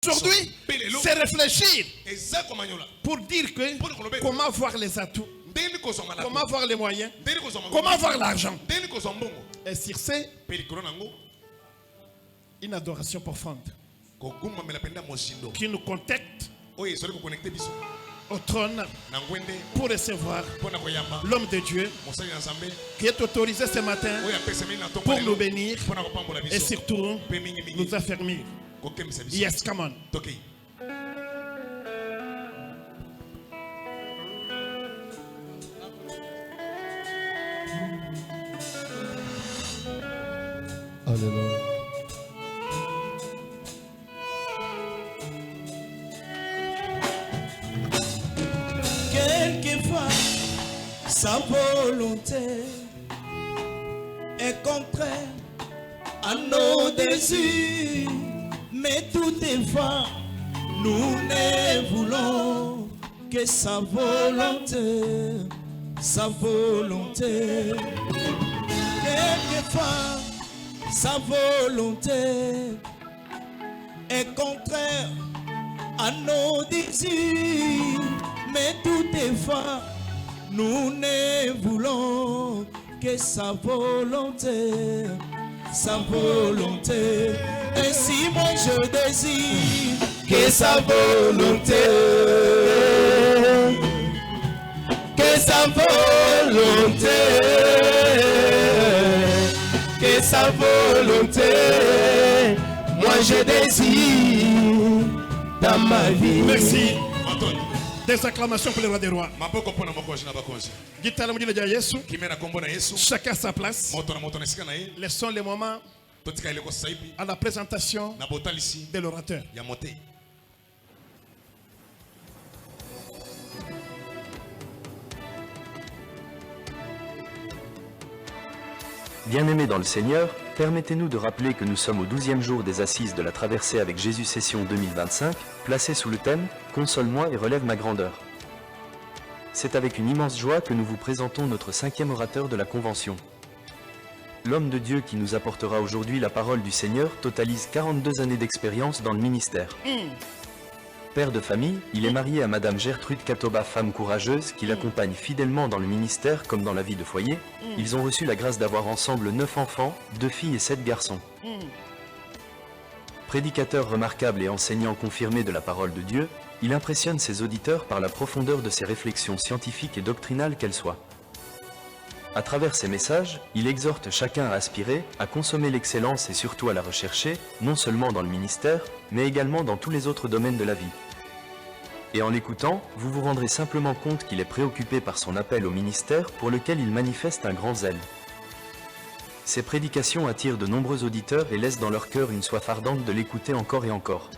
Aujourd'hui, c'est réfléchir pour dire que comment voir les atouts, comment voir les moyens, comment voir l'argent. Et sur ce, une adoration profonde qui nous contacte au trône pour recevoir l'homme de Dieu qui est autorisé ce matin pour nous bénir et surtout nous affermir. Yes, come on. Alléluia. Quelquefois, sa volonté est contraire à nos désirs, mais toutefois, nous ne voulons que sa volonté, sa volonté. Quelquefois, sa volonté est contraire à nos désirs, mais toutefois, nous ne voulons que sa volonté, sa volonté. Ainsi, moi je désire que sa volonté, que sa volonté, que sa volonté. Moi je désire dans ma vie. Merci. Des acclamations pour le roi des rois. Chacun à sa place. Laissons les moments à la présentation de l'orateur. Bien-aimés dans le Seigneur, permettez-nous de rappeler que nous sommes au 12e jour des assises de la traversée avec Jésus Session 2025, placée sous le thème « Console-moi et relève ma grandeur ». C'est avec une immense joie que nous vous présentons notre 5e orateur de la Convention. L'homme de Dieu qui nous apportera aujourd'hui la parole du Seigneur totalise 42 années d'expérience dans le ministère. Père de famille, il est marié à Madame Gertrude Katoba, femme courageuse, qui l'accompagne fidèlement dans le ministère comme dans la vie de foyer. Ils ont reçu la grâce d'avoir ensemble 9 enfants, 2 filles et 7 garçons. Prédicateur remarquable et enseignant confirmé de la parole de Dieu, il impressionne ses auditeurs par la profondeur de ses réflexions scientifiques et doctrinales qu'elles soient. À travers ses messages, il exhorte chacun à aspirer, à consommer l'excellence et surtout à la rechercher, non seulement dans le ministère, mais également dans tous les autres domaines de la vie. Et en l'écoutant, vous vous rendrez simplement compte qu'il est préoccupé par son appel au ministère pour lequel il manifeste un grand zèle. Ses prédications attirent de nombreux auditeurs et laissent dans leur cœur une soif ardente de l'écouter encore et encore.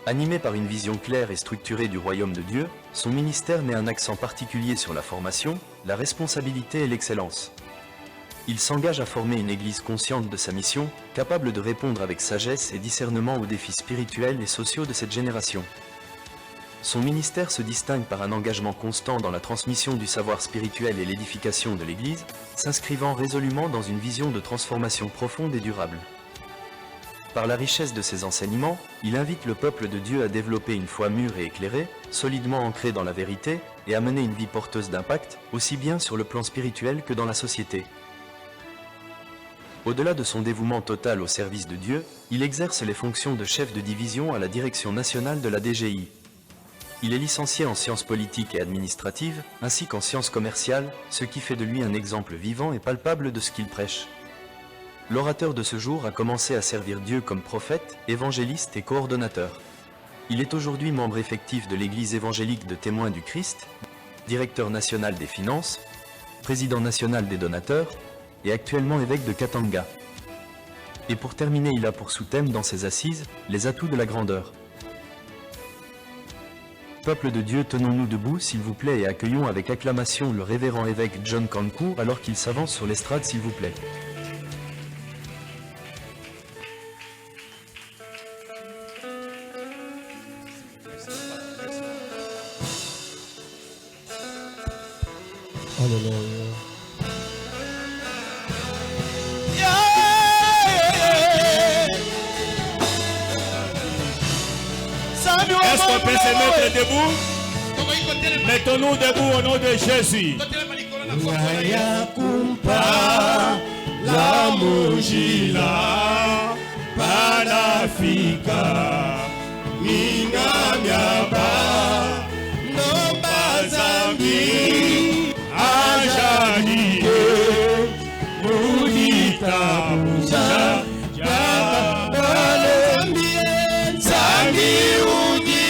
Animé par une vision claire et structurée du royaume de Dieu, son ministère met un accent particulier sur la formation, la responsabilité et l'excellence. Il s'engage à former une église consciente de sa mission, capable de répondre avec sagesse et discernement aux défis spirituels et sociaux de cette génération. Son ministère se distingue par un engagement constant dans la transmission du savoir spirituel et l'édification de l'église, s'inscrivant résolument dans une vision de transformation profonde et durable. Par la richesse de ses enseignements, il invite le peuple de Dieu à développer une foi mûre et éclairée, solidement ancrée dans la vérité, et à mener une vie porteuse d'impact, aussi bien sur le plan spirituel que dans la société. Au-delà de son dévouement total au service de Dieu, il exerce les fonctions de chef de division à la direction nationale de la DGI. Il est licencié en sciences politiques et administratives, ainsi qu'en sciences commerciales, ce qui fait de lui un exemple vivant et palpable de ce qu'il prêche. L'orateur de ce jour a commencé à servir Dieu comme prophète, évangéliste et coordonnateur. Il est aujourd'hui membre effectif de l'Église évangélique de Témoins du Christ, directeur national des finances, président national des donateurs et actuellement évêque de Katanga. Et pour terminer, il a pour sous-thème dans ses assises les atouts de la grandeur. Peuple de Dieu, tenons-nous debout s'il vous plaît et accueillons avec acclamation le révérend évêque John Kankou alors qu'il s'avance sur l'estrade s'il vous plaît. Alléluia. Est-ce qu'on peut se mettre debout? Mettons-nous debout au nom de Jésus. La mujila panafika mingamyaba no bazambi ajadike mudita muja jabalembie zambi uji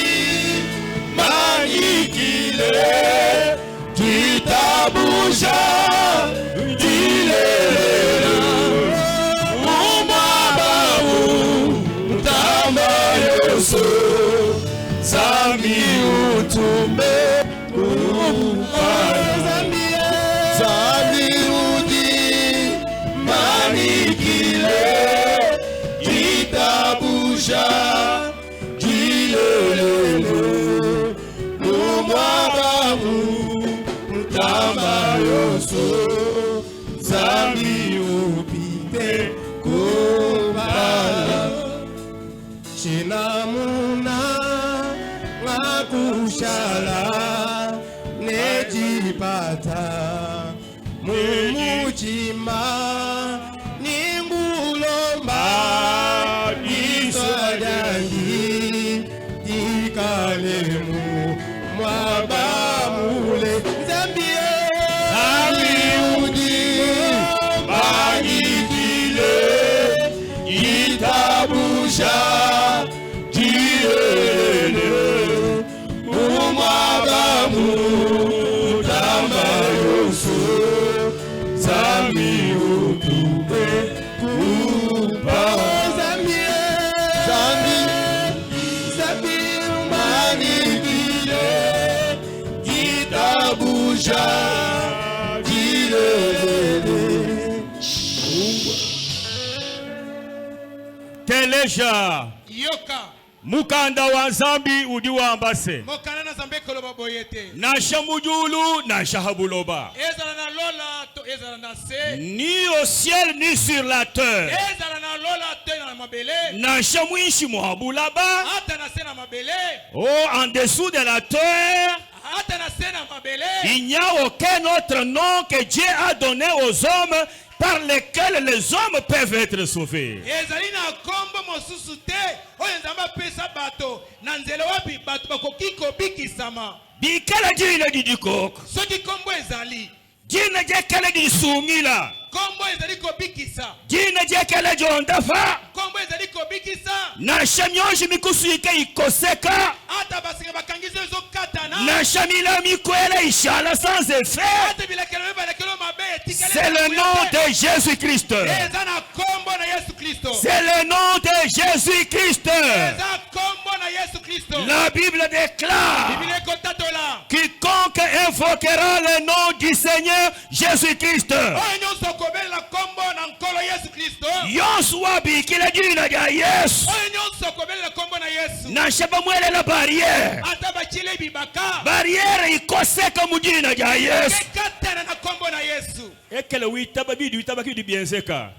magikile titabuja Zami utume Zami udi manikile Itabusha Jilelele Umwabamu Mtamba yoso Zami upite Kubala Shinamuna Ngakushala Nejipata Mumuchima Ningulomba Iswadangi Ikalemu Mwabamule Zambie Zambiudi Magikile Itabusha Teleja Yoka Mukanda wa Zambi udi wa ambase Mokana na Zambe koloba boyete Nasha mujulu Nasha habuloba Ezala na lola to ezala na se Ni au ciel ni sur la terre Ezala na lola to na mabele Nasha mwishi muhabulaba Ata na se na mabele Oh en dessous de la terre Ata na se na mabele Il n'y a aucun autre nom que Dieu a donné aux hommes par lesquels les hommes peuvent être sauvés. Ezali na kombo mosusu te oyo nzamba pesa bato na nzela wapi bato bakoki kobikisama. Bikala jina didikoko. Soki kombo ezali. Jina jekele di sumila. Kombo ezali kobikisa. Jina jekele jondafa. Kombo ezali kobikisa. Na shamyoshi mikusuike ikoseka. Ata basinga bakangize zo katana. Na shamila mikwele ishala sans effet. Ata bilakelo balakelo mabe etikale. C'est le nom de Jésus-Christ. Ezana kombo na Yesu Kristo. C'est le nom de Jésus-Christ. Ezana kombo na Yesu Kristo. La Bible déclare. Biblia kontatola. Quiconque invoquera le nom du Seigneur Jésus-Christ. Yosua bikila jina ya Yesu. Na shaba mwele la barrière. Barrière ikoseka mujina ya Yesu. Ekele witaba bidu witaba kidi bienseka.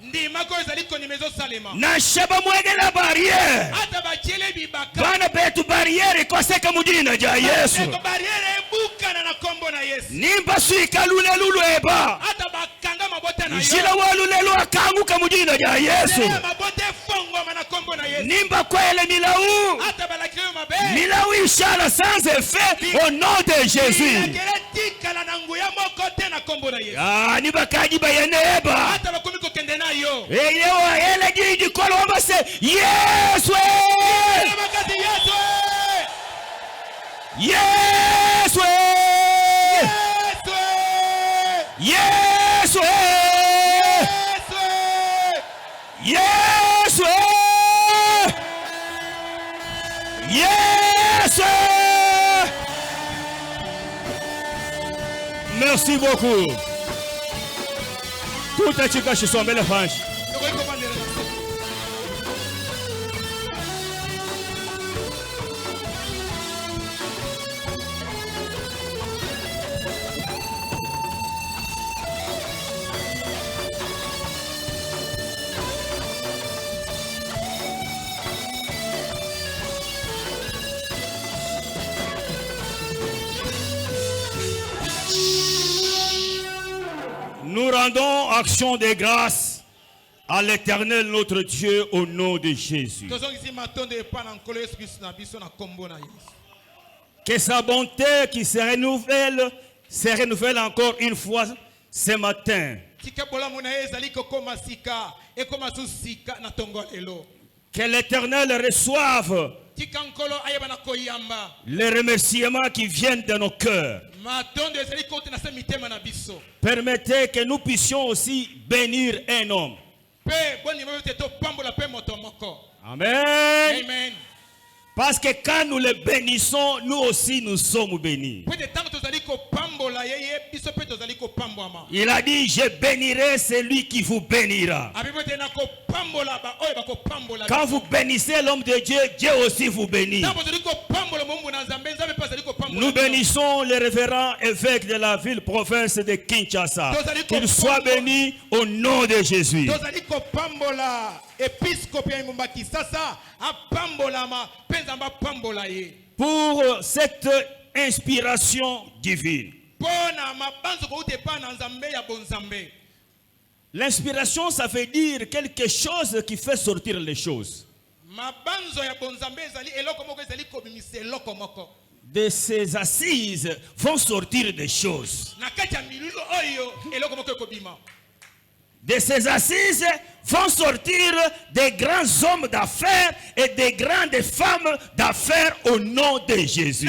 Na shaba mwele la barrière. Bana betu barrière ikoseka mujina ya Yesu. Nimba suika lule lulu eba. Jila walu lelu akanguka mujina ya Yesu. Nimba kwele milau. Milau ishala sans effet au nom de Jésus. Ah, niba kaji bayene eba. Eyewa ele jiji kolo wambase Yesu. Yesu. Yesu. Yesu. Yesu. Merci beaucoup. Tout est chica chez son bel fange. action de grâce à l'Éternel notre Dieu au nom de Jésus. Que sa bonté qui se renouvelle encore une fois ce matin. Que l'Éternel reçoive les remerciements qui viennent de nos cœurs. Permettez que nous puissions aussi bénir un homme. Amen. Amen. Parce que quand nous le bénissons, nous aussi nous sommes bénis. Il a dit, je bénirai celui qui vous bénira. Quand vous bénissez l'homme de Dieu, Dieu aussi vous bénit. Nous bénissons le révérend évêque de la ville province de Kinshasa. Qu'il soit béni au nom de Jésus. Pour cette inspiration divine. L'inspiration, ça veut dire quelque chose qui fait sortir les choses. De ces assises vont sortir des choses. De ces assises vont sortir des grands hommes d'affaires et des grandes femmes d'affaires au nom de Jésus.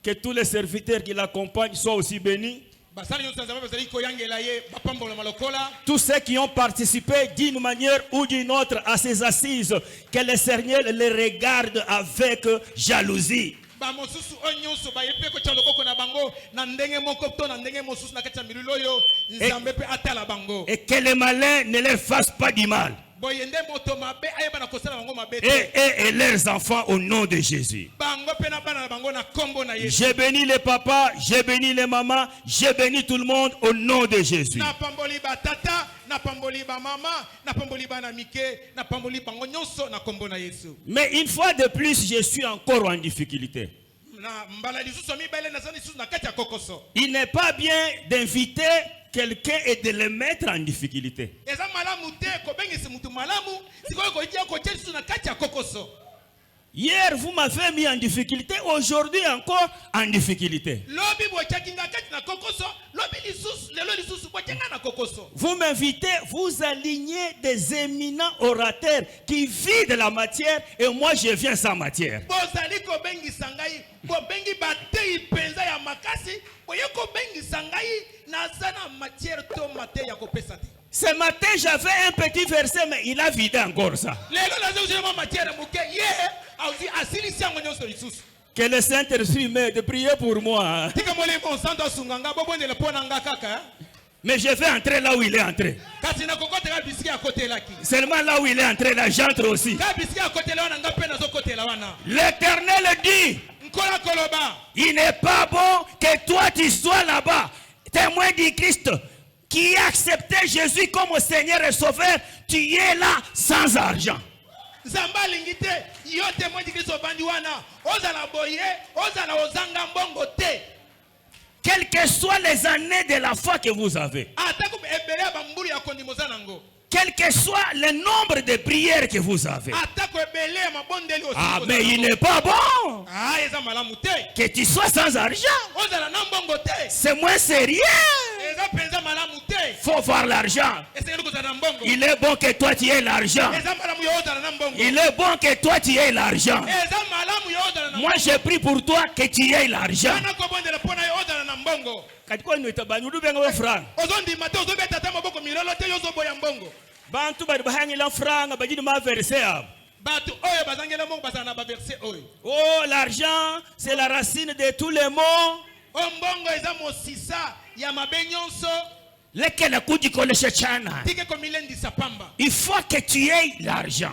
Que tous les serviteurs qui l'accompagnent soient aussi bénis. Tous ceux qui ont participé d'une manière ou d'une autre à ces assises, que le Seigneur les regarde avec jalousie. Et que les malins ne leur fassent pas du mal. Et leurs enfants au nom de Jésus. J'ai béni les papas, j'ai béni les mamans, j'ai béni tout le monde au nom de Jésus. Mais une fois de plus, je suis encore en difficulté. Il n'est pas bien d'inviter quelqu'un et de le mettre en difficulté. Hier, vous m'avez mis en difficulté, aujourd'hui encore en difficulté. Vous m'invitez, vous alignez des éminents orateurs qui vivent de la matière et moi je viens sans matière. Ce matin, j'avais un petit verset, mais il a vidé encore ça. Que le Saint-Esprit m'aide de prier pour moi. Mais je vais entrer là où il est entré. Seulement là où il est entré, là, j'entre aussi. L'Éternel dit, il n'est pas bon que toi tu sois là-bas, témoin du Christ, qui a accepté Jésus comme Seigneur et Sauveur, tu es là sans argent. Quelles que soient les années de la foi que vous avez, quel que soit le nombre de prières que vous avez, ah, mais il n'est pas bon que tu sois sans argent. C'est moins sérieux. Faut voir l'argent. Il est bon que toi tu aies l'argent. Il est bon que toi tu aies l'argent. Moi j'ai pris pour toi que tu aies l'argent. Oh, l'argent, c'est la racine de tous les maux. Il faut que tu aies l'argent.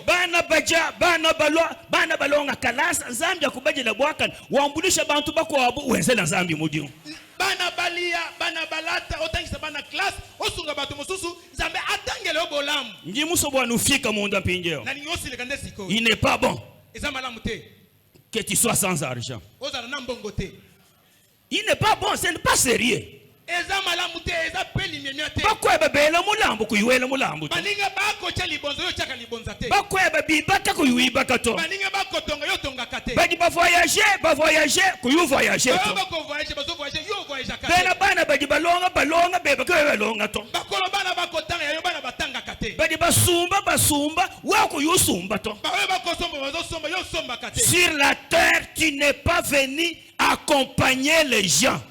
Bana baja, bana balwa, bana balonga kalasa, nzambi ya kubajela bwakan, waambulisha bantu bako wabu uenze na nzambi mudio. Bana balia, bana balata, otangisa bana class, osunga batu mususu, nzambe atangele obolamu. Njimuso bwa nufika munda pinjeo. Il n'est pas bon que tu sois sans argent. Il n'est pas bon, ce n'est pas sérieux. Bakweba bela mulambo kuyiwela mulambo. Bakweba bibaka kuyiwibaka to. Badi ba voyager kuyu voyager to. Bela bana badi balonga beba kuyiwelonga to. Badi basumba wa kuyusumba to. Sur la terre, tu n'es pas venu accompagner les gens.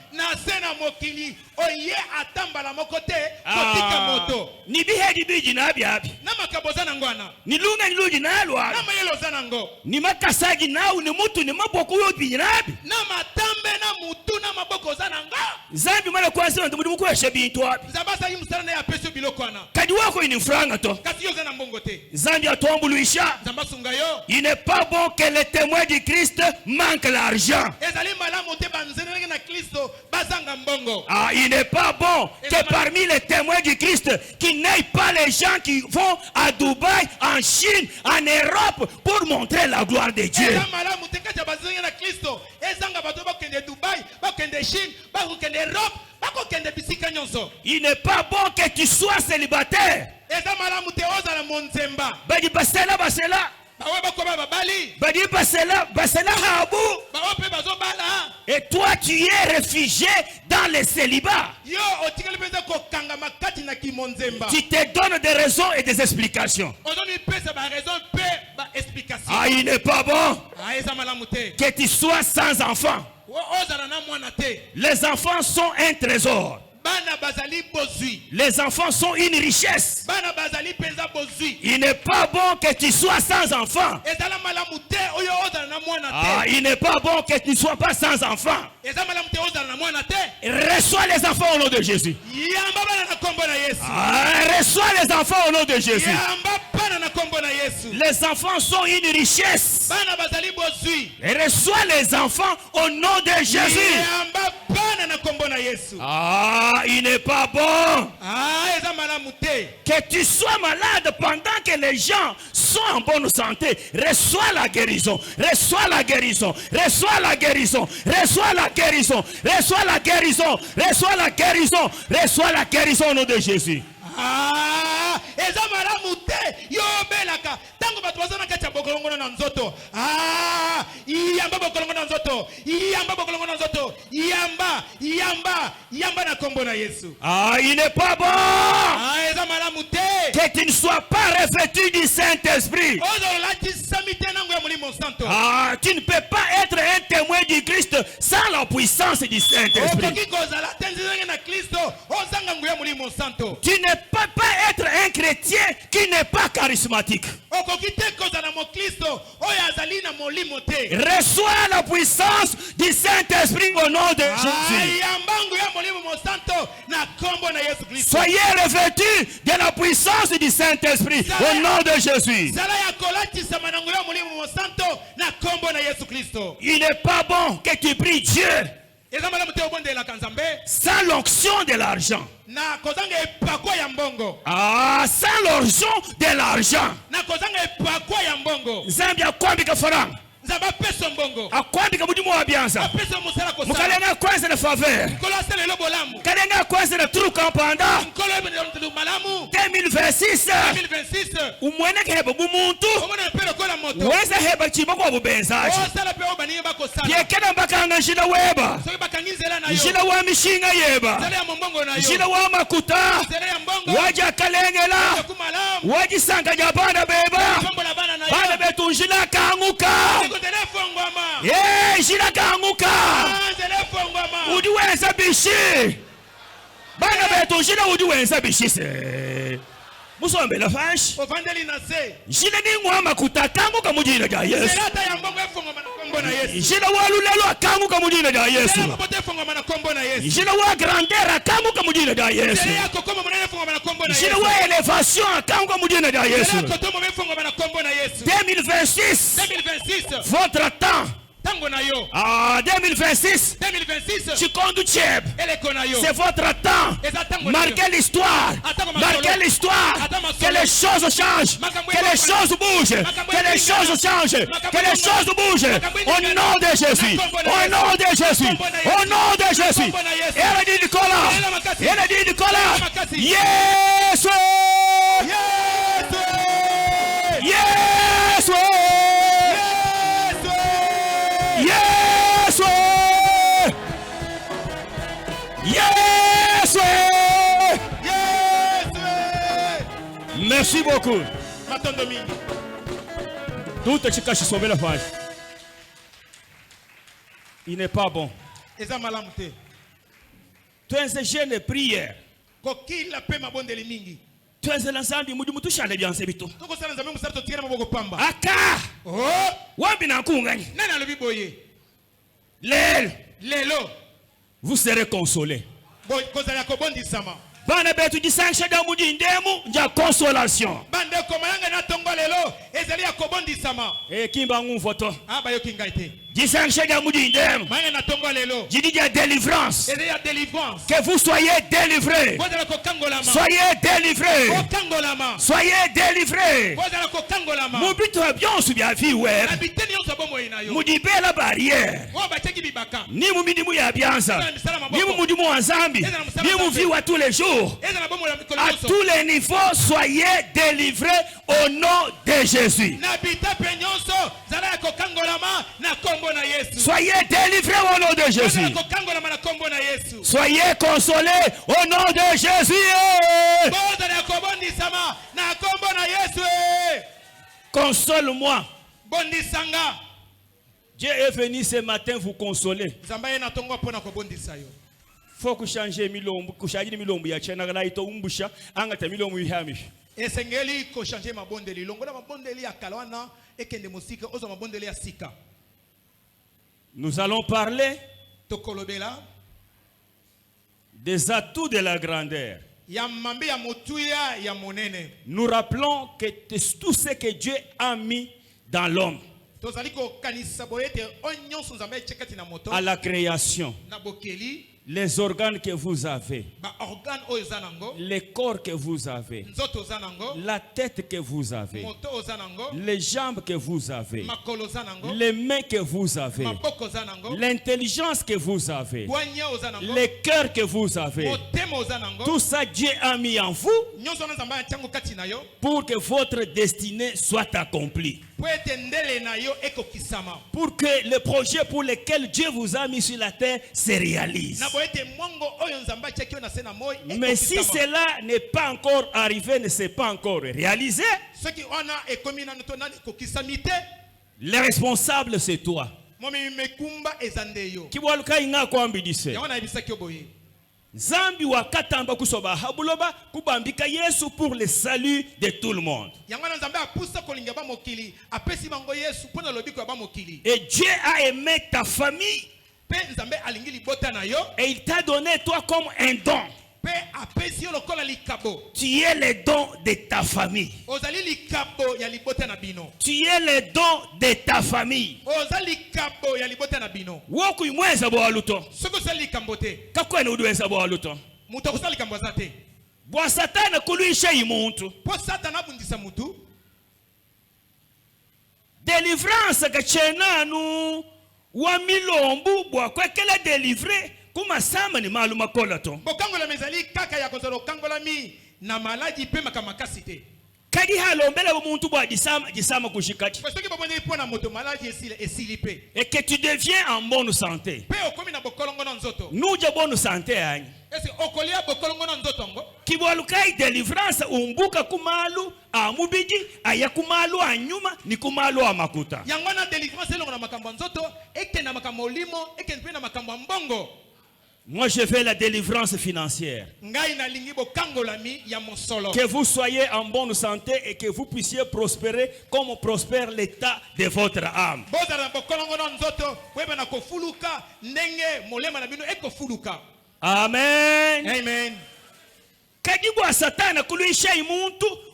Ni bihedi biji na biabi. Ni lunga ni luji na alwa. Ni makasaji na ni mutu ni maboko yobi na abi. Zambi mala kwanza ndo mudimu kwesha bintu abi. Kadi wako ini franga to. Zambi atombuluisha. Il n'est pas bon que les témoins du Christ manquent l'argent. Ah, il n'est pas bon que parmi les témoins du Christ, qu'il n'aient pas les gens qui vont à Dubaï, en Chine, en Europe, pour montrer la gloire de Dieu. Il n'est pas bon que tu sois célibataire. Et toi tu es réfugié dans le célibat. Tu te donnes des raisons et des explications. Ah, il n'est pas bon que tu sois sans enfant. Les enfants sont un trésor. Les enfants sont une richesse. Il n'est pas bon que tu sois sans enfant. Ah, il n'est pas bon que tu ne sois pas sans enfant. Reçois les enfants au nom de Jésus. Ah, reçois les enfants au nom de Jésus. Les enfants sont une richesse. Et reçois les enfants au nom de Jésus. Ah, il n'est pas bon que tu sois malade pendant que les gens sont en bonne santé. Reçois la guérison. Reçois la guérison. Reçois la guérison. Reçois la guérison. Reçois la guérison. Reçois la guérison. Reçois la guérison au nom de Jésus. Ah, eza malamu te yo belaka tango batu bazana kacha bokolongo na nzoto. Ah, yamba bokolongo na nzoto. Yamba bokolongo na nzoto. Yamba na kombo na Yesu. Ah, il n'est pas bon. Ah, eza malamu te que tu ne sois pas revêtu du Saint-Esprit. Ah, tu ne peux pas être un témoin du Christ sans la puissance du Saint-Esprit. Tu ne peux pas être un chrétien qui n'est pas charismatique. Reçois la puissance du Saint-Esprit au nom de Jésus. Soyez revêtus de la puissance du Saint-Esprit au nom de Jésus. Il n'est pas bon que tu pries Dieu sans l'onction de l'argent. Ah, sans l'onction de l'argent. Zambia kwambika faranga. Akwambika mudimu wa bianza. Mukalenga kwanza na faveur. Kalenga kwanza na turu kampanda. 2026. Umwene keheba bumuntu. Weza heba chimba kwa bubenzaji. Yekena mbakanga njina weba. Njina wa mishinga yeba. Njina wa makuta. Waja kalengela. Waji sanga jabana beba. Bana betu njina kanguka. Yeah, njina kanguka. Udiwenza bishi. Bana betu njina udiwenza bishi se. Musombe la fash. Njina ni ngwama kutakanguka mujina ja Yesu. Njina wa lulelo akanguka mujina ja Yesu. Njina wa grandeur akanguka mujina ja Yesu. Njina wa elevation akanguka mujina ja Yesu. 2026. Votre temps En 2026, tu conduis Tchèb. C'est votre temps. Marquez l'histoire. Marquez l'histoire. Que les choses changent. Que les choses bougent. Que les choses changent. Que les choses bougent. Au nom de Jésus. Au nom de Jésus. Au nom de Jésus. Et elle a dit Nicolas. Elle a dit Nicolas. Yes. Yes. Yes. Yes. Merci beaucoup. Tout est caché sur la page. Il n'est pas bon. Tu es un jeune de prière. Tu es l'ensemble du monde qui chante bien. Aka. Wabina kungani. Vous serez consolés. Bana betu di sanction da mudi ndemu nja consolation. Bande komayanga na tongo lelo ezali ya kobondisama. Kimba nguvoto. Ba yo kingaite. Di sanction da mudi ndemu. Manga na tongo lelo. Di dia délivrance. Ezali ya délivrance. Que vous soyez délivrés. Soyez délivrés. Soyez délivrés. Mubito bien sous bien vie ouais. Mudi bela barrière. Ni mumidi mu ya bianza. Ni mumudi mu anzambi. Ni mu vie à tous les jours. À tous les niveaux, soyez délivrés au nom de Jésus. Soyez délivrés au nom de Jésus. Soyez consolés au nom de Jésus. Console-moi. Dieu est venu ce matin vous consoler. Faut que changer milombo, que changer milombo ya chena la ito umbusha, angata milombo yihamish. Esengeli ko changer mabondeli, longola mabondeli ya kalwana, ekende musika, ozo mabondeli ya sika. Nous allons parler des atouts de la grandeur. Nous rappelons que tout ce que Dieu a mis dans l'homme à la création, les organes que vous avez, les corps que vous avez, la tête que vous avez, les jambes que vous avez, les mains que vous avez, l'intelligence que vous avez, les cœurs que vous avez, tout ça Dieu a mis en vous pour que votre destinée soit accomplie. Pour que le projet pour lequel Dieu vous a mis sur la terre se réalise. Mais si cela n'est pas encore arrivé, ne s'est pas encore réalisé, le responsable c'est toi. Zambi wa katamba kusoba habuloba kubambika Yesu pour le salut de tout le monde. Et Dieu a aimé ta famille et il t'a donné toi comme un don. Tu es le don de ta famille. Tu es le don de ta famille. Woku imweza bo aluto. Kakwe ni uduweza bo aluto. Bwa satana kuluisha imuntu. Délivrance kachenanu wa milombu bwa kwekele délivré. Kuma sama ni maluma kola to. Bokangola mezali kaka ya kozoro kangola mi na maladi pe makamakasite. Kadi halombele umuntu bwa disama kushikati. Parce que babone pona moto maladi esilipe. Et que tu deviens en bonne santé. Pe okomi na bokolongo na nzoto. Nuja bonne santé yani. Ese okolia bokolongo na nzoto ngo. Kibwalukai délivrance umbuka kumalu amubiji ayakumalu anyuma ni kumalu amakuta. Yangwana délivrance longo na makambo nzoto eke na makambo limo eke pe na makambo mbongo. Moi, je fais la délivrance financière. Que vous soyez en bonne santé et que vous puissiez prospérer comme prospère l'état de votre âme. Amen. Amen. kagibwa satana kuluisha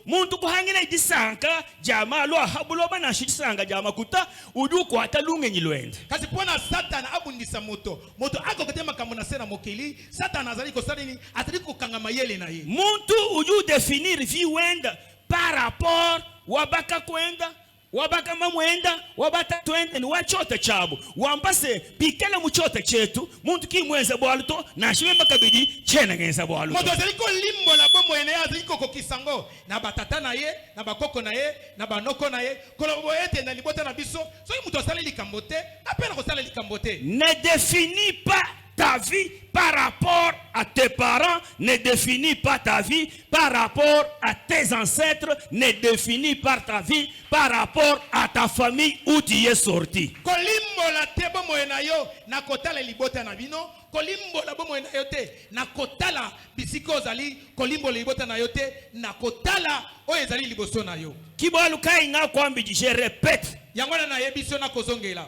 muntu kuhangina idisanka jama lo habuloba na shisanga jama kuta uduko atalunge nyilwende kasi pona satana abundisa moto ako kotema kamona sena mokili satana azali ko salini azali ko kanga mayele na ye muntu uju définir vie wenda par rapport wabaka kwenda wabaka mamwenda wabata twende ni wachote chabo wampase pikela muchote chetu muntu kimwenza bwaluto na shimba kabidi chena ngenza bwaluto moto azali ko limbo la bomo ene azali ko kokisango na batata na ye na bakoko na ye na banoko na ye kolobo ete na libota na biso so muto asala likambote apena ko sala likambote. Ne définis pas ta vie par rapport à tes parents, ne définis pas ta vie par rapport à tes ancêtres, ne définis pas ta vie par rapport à ta famille où tu es sorti. Kolimbo la tebo moena yo na kotala libota na bino, kolimbo la bomo na yote na kotala bisiko zali, kolimbo la libota na yote na kotala o ezali liboso na yo. Kibalu kai nga kwambi je répète. Yangwana na yebiso na kozongela.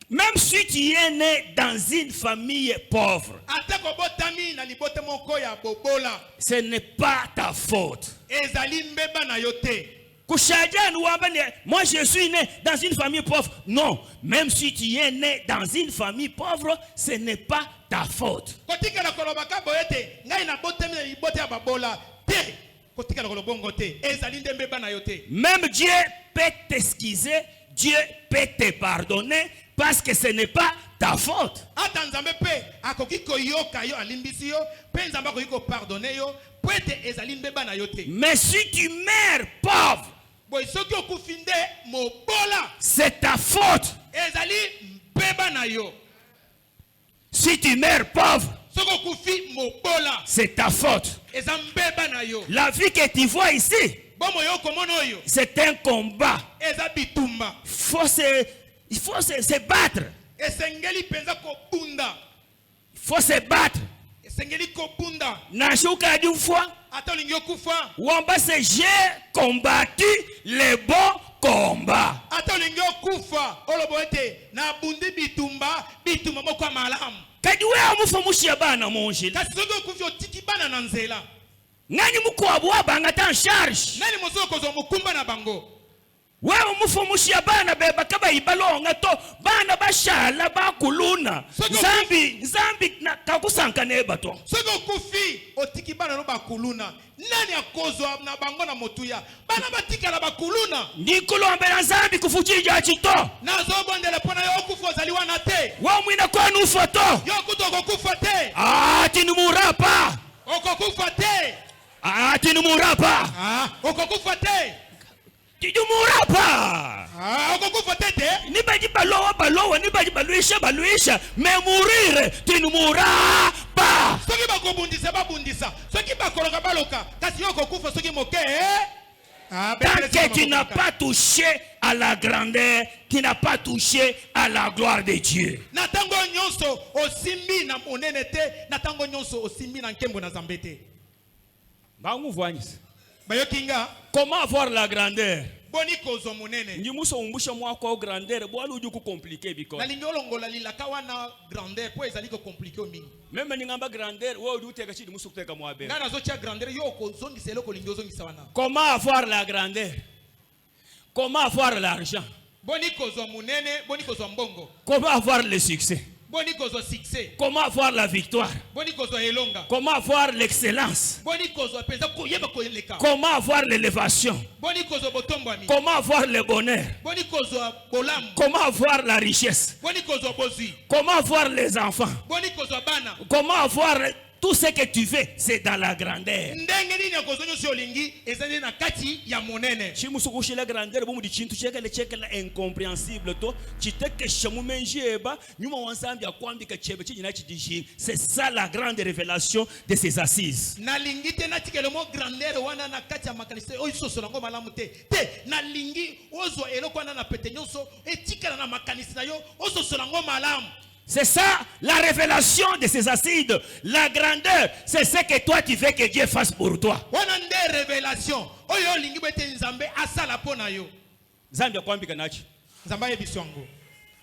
Même si tu es né dans une famille pauvre, ce n'est pas ta faute. Moi je suis né dans une famille pauvre. Non, même si tu es né dans une famille pauvre, ce n'est pas ta faute. Même Dieu peut t'excuser, Dieu peut te pardonner. Parce que ce n'est pas ta faute. Mais si tu meurs pauvre, c'est ta faute. Si tu meurs pauvre, c'est ta faute. La vie que tu vois ici, c'est un combat. Il faut se battre. Il faut se battre. Nashuka d'une fois. Wambase, j'ai combattu le bon combat. Kadiwe amufamushi abana monji. Nani mukwabu abanga ta en charge. Nani muzoko zo mukumba na bango. Wewe mufumushi abana beba kaba ibalonga to bana bashala bakuluna zambi na kakusanka neba to soko kufi otiki bana no bakuluna nani akozwa na bango na motuya bana batika na bakuluna ndikulombe na zambi kufuchija chito nazo bondele pona yo kufa zaliwa na te wa mwina kwa nufa to yo kutoko kufa te tinumurapa okokufa te tinumurapa okokufa te Tidumurapa. Okokufa tete. Ni baji balowa, ni baji baluisha, mais mourir, tinumurapa. Soki bakobundisa babundisa, soki bakoloka baloka, kasi yo okokufa soki moke. Tant que tu n'as pas touché à la grandeur, tu n'as pas touché à la gloire de Dieu. Natango nyonso osimbi na monenete, natango nyonso osimbi na nkembo na zambete. Bangu voyez. Comment avoir la grandeur? Ni muso umbusha mwako grandeur bwali ujuku compliqué biko. Na lingolongola lilakawa na grandeur po ezaliko compliqué mingi. Même ngamba grandeur wo uduteka chidi muso kuteka mwabe. Na nazocha grandeur yo ko zongisa eloko lingi ozongisa wana. Comment avoir la grandeur? Comment avoir l'argent? Boniko zo munene, boniko zo mbongo. Comment avoir le succès? Boniko zo succès. Comment avoir la victoire? Boniko zo elonga. Comment avoir l'excellence? Boniko zo peza kuyeba ko eleka. Comment avoir l'élévation? Boniko zo botombwami. Comment avoir le bonheur? Boniko zo bolam. Comment avoir la richesse? Boniko zo bozi. Comment avoir les enfants? Boniko zo bana. Comment avoir tout ce que tu veux, c'est dans la grandeur. Si vous avez la grandeur, vous me dites que c'est incompréhensible. C'est ça la grande révélation de ces assises. C'est ça la révélation de ces acides. La grandeur, c'est ce que toi tu veux que Dieu fasse pour toi. Zambia kwambika nachi.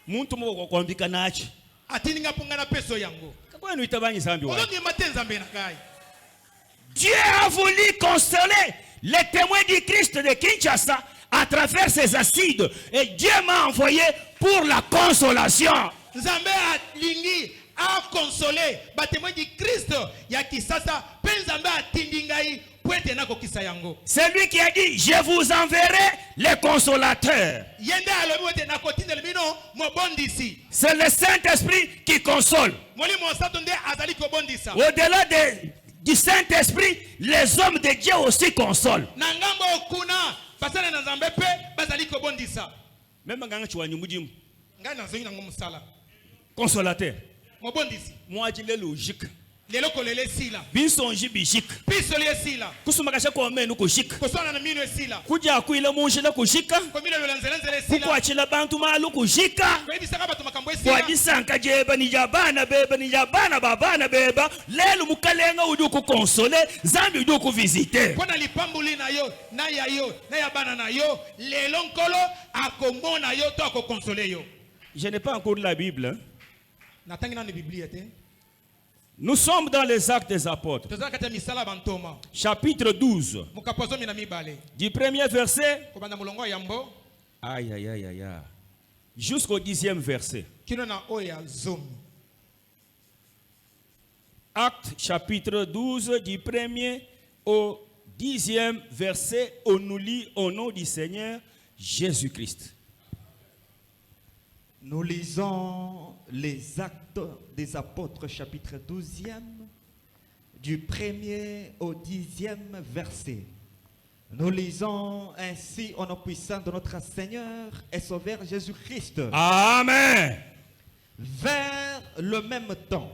Muntu mwo kwambika nachi. Atininga pungana peso yangu. Kabwenu itabanyi Zambia. Olongi mate Zambia nakai. Dieu a voulu consoler les témoins du Christ de Kinshasa à travers ses acides. Et Dieu m'a envoyé pour la consolation. Nzambe alingi a consolé ba témoin du Christ ya Kisasa pe Nzambe atindi ngai po ete na kokisa yango. C'est lui qui a dit je vous enverrai les consolateurs. Yende alobi ete na kotindela bino mobondisi. C'est le Saint-Esprit qui console. Molimo sato nde azali kobondisa. Au-delà du Saint-Esprit, les hommes de Dieu aussi consolent. Na ngambo kuna basala na Nzambe pe bazali kobondisa. Même nganga chwanyu mudimu. Ngai na zongi na ngomsala. Consolateur. Mobondisi. Moi je l'ai logique. Lelo kolele sila. Binsonji bishik. Pisoli sila. Kusumaka ko menu ko shik. Koswana na mino sila. Kuja kuile munjila ko shika. Komile lolanzelenzele sila. Kwa chila bantu malu ko shika. Kwa hivi saka batu makambo sila. Kwa disanka jeba ni jabana beba ni jabana babana beba. Lelo mukalenga udu ko consoler, zambi udu ko visiter. Kona lipambuli na yo, na ya bana na yo, lelo nkolo akomona yo to ko consoler yo. Je n'ai pas encore la Bible. Hein? Nous sommes dans les Actes des Apôtres. Chapitre 12. Du premier verset. Aïe, aïe, aïe, aïe. Jusqu'au 10e verset. Actes chapitre 12 du premier au 10e verset. On nous lit au nom du Seigneur Jésus-Christ. Nous lisons les Actes des Apôtres, chapitre 12e, du 1er au 10e verset. Nous lisons ainsi au nom puissant de notre Seigneur et Sauveur Jésus-Christ. Amen. Vers le même temps,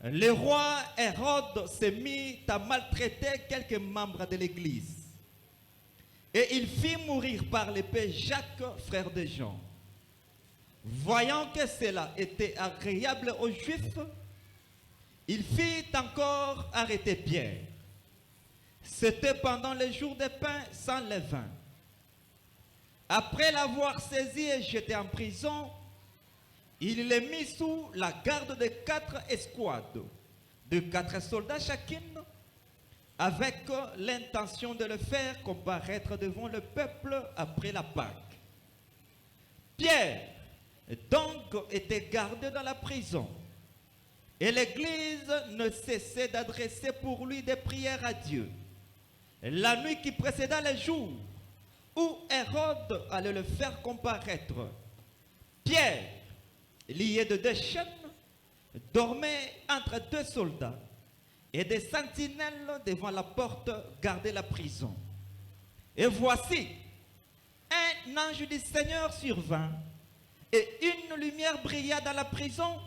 le roi Hérode s'est mis à maltraiter quelques membres de l'Église. Et il fit mourir par l'épée Jacques, frère de Jean. Voyant que cela était agréable aux Juifs, il fit encore arrêter Pierre. C'était pendant les jours des pains sans levain. Après l'avoir saisi et jeté en prison, il les mit sous la garde de 4 escouades, de 4 soldats chacune, avec l'intention de le faire comparaître devant le peuple après la Pâque. Pierre donc était gardé dans la prison, et l'Église ne cessait d'adresser pour lui des prières à Dieu. La nuit qui précéda le jour où Hérode allait le faire comparaître, Pierre, lié de 2 chaînes, dormait entre 2 soldats, et des sentinelles devant la porte gardaient la prison. Et voici, un ange du Seigneur survint, et une lumière brilla dans la prison.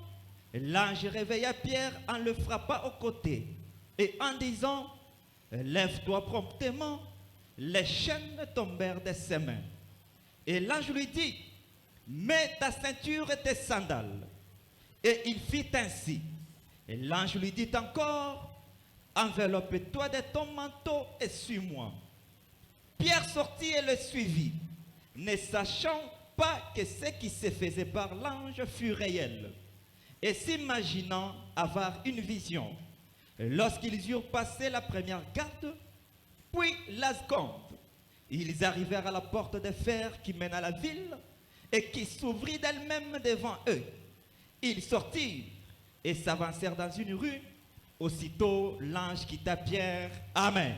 L'ange réveilla Pierre en le frappant au côté, et en disant, lève-toi promptement. Les chaînes tombèrent de ses mains. Et l'ange lui dit, mets ta ceinture et tes sandales. Et il fit ainsi. Et l'ange lui dit encore, enveloppe-toi de ton manteau et suis-moi. Pierre sortit et le suivit, ne sachant pas que ce qui se faisait par l'ange fut réel, et s'imaginant avoir une vision. Lorsqu'ils eurent passé la première garde, puis la seconde, ils arrivèrent à la porte de fer qui mène à la ville et qui s'ouvrit d'elle-même devant eux. Ils sortirent et s'avancèrent dans une rue. Aussitôt, l'ange quitta Pierre. Amen.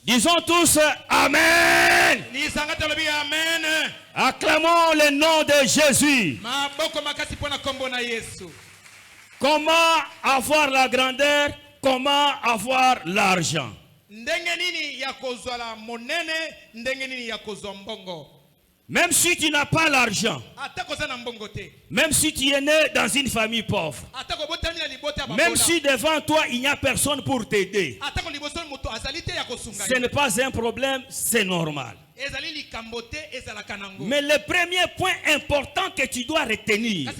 Disons tous Amen. Amen. Acclamons le nom de Jésus. Comment avoir la grandeur? Comment avoir l'argent? Même si tu n'as pas l'argent, même si tu es né dans une famille pauvre, même si devant toi il n'y a personne pour t'aider, ce n'est pas un problème, c'est normal. Mais le premier point important que tu dois retenir,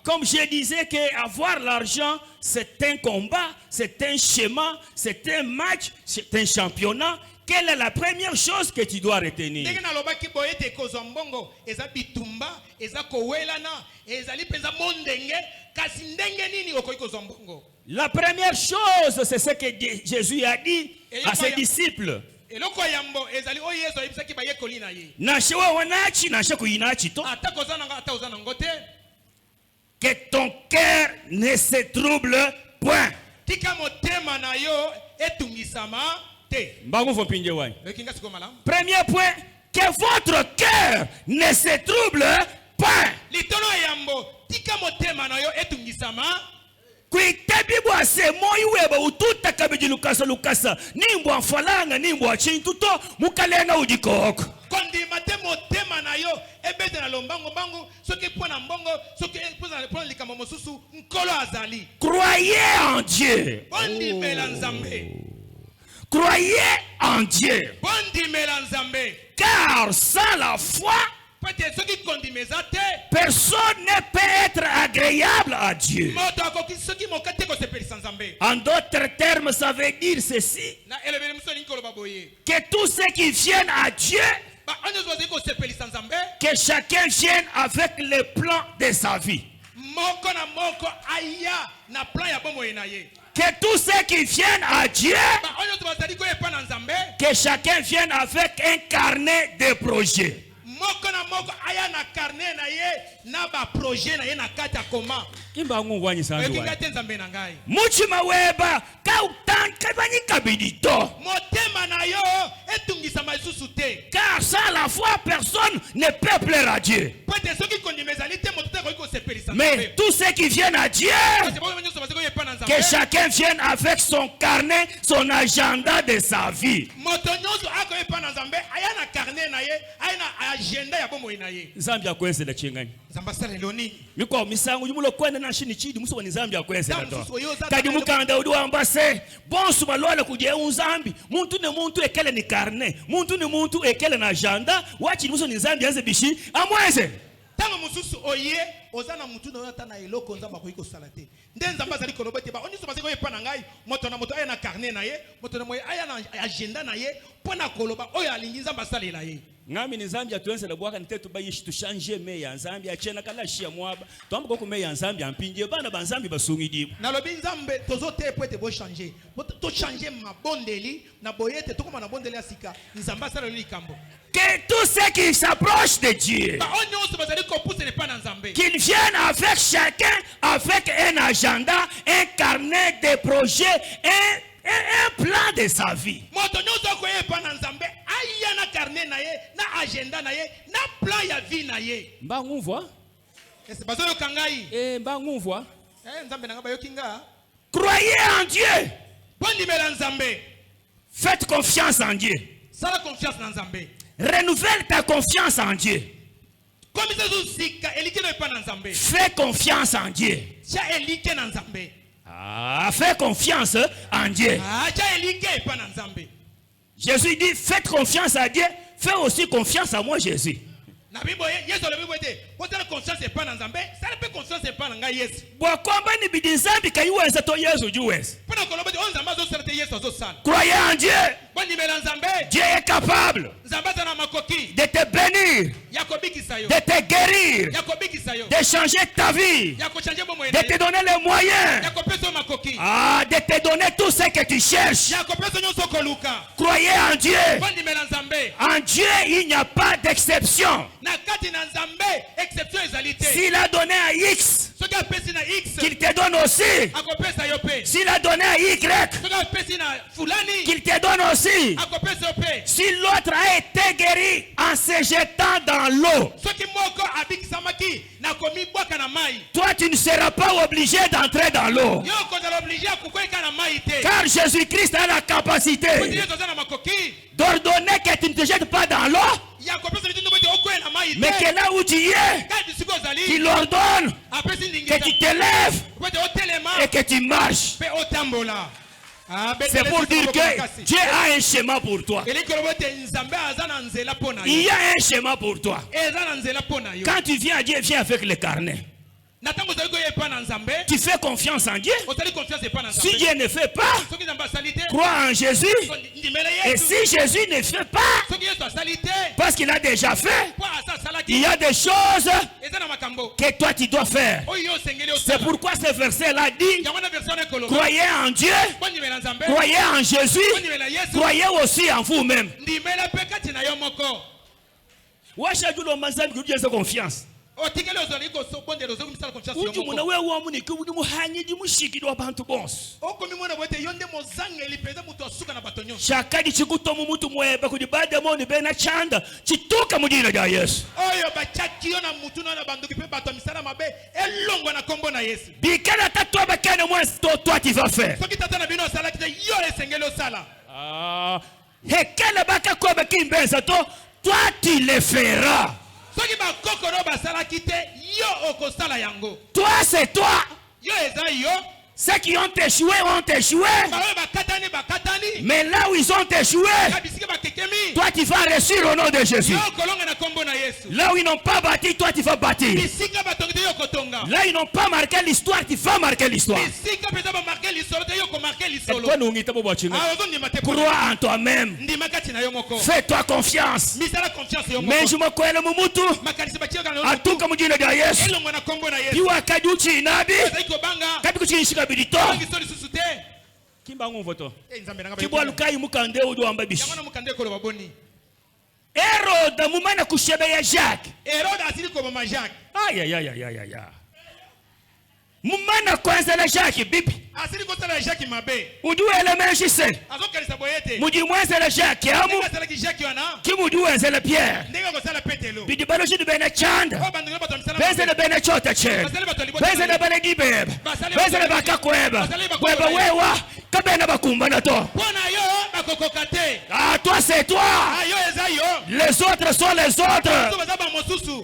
comme je disais, que avoir l'argent, c'est un combat, c'est un schéma, c'est un match, c'est un championnat. quelle est la première chose que tu dois retenir? Ndenge nalobaki boye te kozwa mbongo eza bitumba eza kowelana ezali penza mondenge kasi ndenge nini okoki kozwa mbongo? La première chose, c'est ce que Jésus a dit à ses disciples. Eloko yambo ezali o Yesu ayibisaki bayekoli na ye. Na shewe wanachi na sheku inachi to. Ata kozana nga ata ozana ngote. Que ton cœur ne se trouble point. Tika motema na yo etungisama te. Mbangu fompinje wai. Lekinga siko malamu. Premier point, que votre cœur ne se trouble point. Litono yambo tika motema na yo etungisama. Kuitebibwa se moi weba ututa kabiji lukasa nimbo afalanga nimbo achintuto mukalenga ujikoko. Kondima te motema na yo ebete na lombango bango soki pona mbongo soki pona likambo mosusu nkolo azali. Croyez en Dieu. Bondimela nzambe. Croyez en Dieu. Bondimela nzambe. Car sans la foi, personne ne peut être agréable à Dieu. En d'autres termes, ça veut dire ceci: que tous ceux qui viennent à Dieu, que chacun vienne avec le plan de sa vie. Que tous ceux qui viennent à Dieu, que chacun vienne avec un carnet de projets. Muchima weba kautanka banyikabidito. Car sans la foi, personne ne peut plaire à Dieu. Mais tous ceux qui viennent à Dieu, que chacun vienne avec son carnet, son agenda de sa vie. Zambia kwese la chingani. Miko misangu yumulo kwenda na shini chidi muso ni Zambia kwese la to. Kadi mukanda udu ambase. Bonsu balwala kuje unzambi. Muntu ne muntu ekele ni carnet. Muntu ne muntu ekele na agenda. Wachi muso ni Zambia nze bishi amweze. Tango mususu oye ozana mutu na yota na eloko nzamba ko salate. Nde nzamba zali kono bete ba oniso baseko yepa na ngai moto na moto aya na carnet na ye, moto na moye aya na agenda na ye, pona koloba oyo alingi nzamba salela ye. Ngami ni Zambia tuenze la bwaka ntetu bayishi tushanje me ya Zambia chena kala shia mwaba. Twamba ko me ya Zambia mpinje bana ba Zambia basungidi. Na lobi nzambe tozote po ete bo changer. To changer mabondeli na boyete to koma na bondeli asika. Nzamba sala likambo. Que tous ceux qui s'approchent de Dieu, qu'ils viennent avec chacun, avec un agenda, un carnet de projets, un plan de sa vie. Croyez en Dieu. Faites confiance en Dieu. Renouvelle ta confiance en Dieu. Fais confiance en Dieu. Fais confiance en Dieu. Jésus dit: faites confiance à Dieu. Fais aussi confiance à moi, Jésus. Croyez en Dieu. Dieu est capable de te bénir, de te guérir, de changer ta vie, de te donner les moyens, de te donner tout ce que tu cherches. Croyez en Dieu. En Dieu, il n'y a pas d'exception. S'il a donné à X, qu'il te donne aussi. S'il a donné à Y, qu'il te donne aussi. Si l'autre a été guéri en se jetant dans l'eau, toi tu ne seras pas obligé d'entrer dans l'eau. Car Jésus-Christ a la capacité d'ordonner que tu ne te jettes pas dans l'eau, mais que là où tu es, il ordonne que tu te lèves et que tu marches. C'est pour dire que Dieu a un schéma pour toi. Il y a un schéma pour toi. Quand tu viens à Dieu, viens avec le carnet. Tu fais confiance en Dieu. Si Dieu ne fait pas, crois en Jésus. Et si Jésus ne fait pas, parce qu'il a déjà fait, il y a des choses que toi tu dois faire. C'est pourquoi ce verset-là dit, croyez en Dieu, croyez en Jésus, croyez aussi en vous-même. Confiance. Shakadi chikuto mumutu mweba kudibade moni bena chanda chituka mujina ja Yesu. Bikana tatwa bakane mwesto toi tu vas faire. Hekele baka kwa bakimbenza to toi tu le feras. Toi c'est toi. Ceux qui ont échoué ont échoué. Mais là où ils ont échoué, toi tu vas réussir au nom de Jésus. Là où ils n'ont pas bâti, toi tu vas bâtir. Là où ils n'ont pas marqué l'histoire, tu vas marquer l'histoire. Crois en toi-même. Fais-toi confiance. Mais je me connais mon moutou. À tout comme Dieu le Yesu. Tu as kaduchi nabi. Kaduchi shika bidito. Kimba ngovoto. Kibwa lukai mukande uduamba bishi. Herode mumana kushebe ya Jacques. Herode asili ko mama Jacques. Aïe. Mumana kwanza la Jacques bibi. Asili ko sala Jacques mabe. Udu ele menjise. Azokalisa boyete. Mudi mwanza la Jacques amu. Kimudu wenza la Pierre. Ndinga ko sala Petelo. Bidi baloji de bena chanda. Beza de bena chota chen. Beza de bena gibeb. Beza de bakakweba. Kweba wewa. Kabena bakumba na to. Bona yo bakokokate. Ah toi c'est toi. Ah yo ezayo. Les autres sont les autres.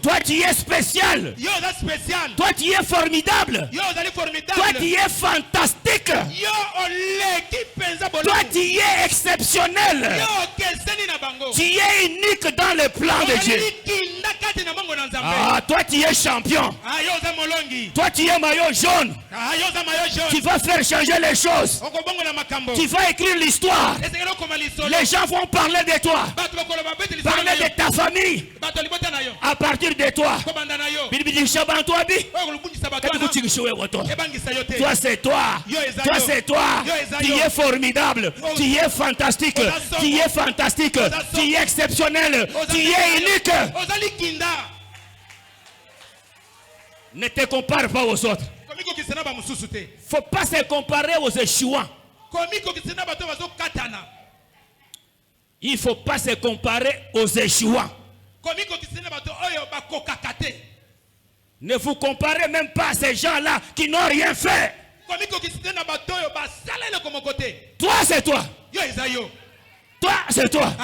Toi tu es spécial. Yo za spécial. Toi tu es formidable. Yo za formidable. Toi tu es fantastique. Yo ole ki penza bolo. Toi tu es exceptionnel. Yo keseni na bango. Tu es unique dans le plan de Dieu. Ah toi tu es champion. Ah yo za molongi. Toi tu es maillot jaune. Ah yo za maillot jaune. Tu vas faire changer les choses. Tu vas écrire l'histoire. Les gens vont parler de toi. Parler de ta famille. À partir de toi. Toi c'est toi. Toi c'est toi. Tu es formidable. Tu es fantastique. Tu es fantastique. Tu es exceptionnel. Tu es unique. Ne te compare pas aux autres. Faut pas se comparer aux échouants. Il faut pas se comparer aux échouants. Ne vous comparez même pas à ces gens-là qui n'ont rien fait. Toi c'est toi. Toi c'est toi.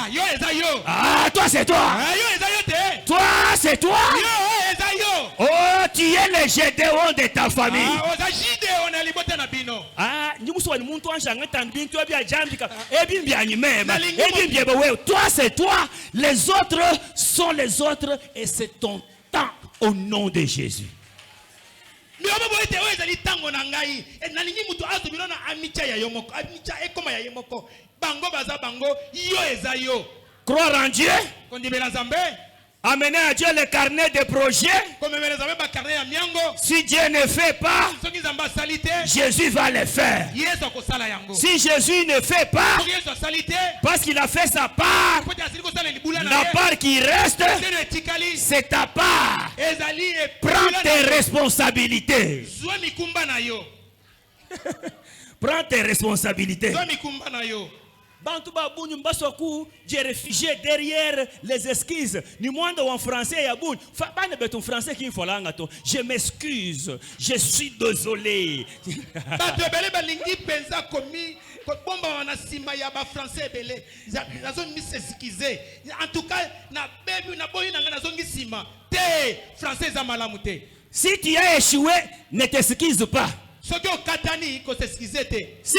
Ah toi c'est toi. Toi c'est toi. Oh tu es le Gédéon de ta famille. Ah toi c'est toi. Les autres sont les autres et c'est ton temps au nom de Jésus. Croire en Dieu. Amener à Dieu le carnet de projet. Si Dieu ne fait pas, Jésus va le faire. Si Jésus ne fait pas, parce qu'il a fait sa part, la part qui reste, c'est ta part. Prends tes responsabilités. Prends tes responsabilités. J'ai réfugié derrière les esquisses. Ni moins en français français qui je m'excuse. Je suis désolé. En tout cas, si tu as échoué, ne t'excuse pas. Si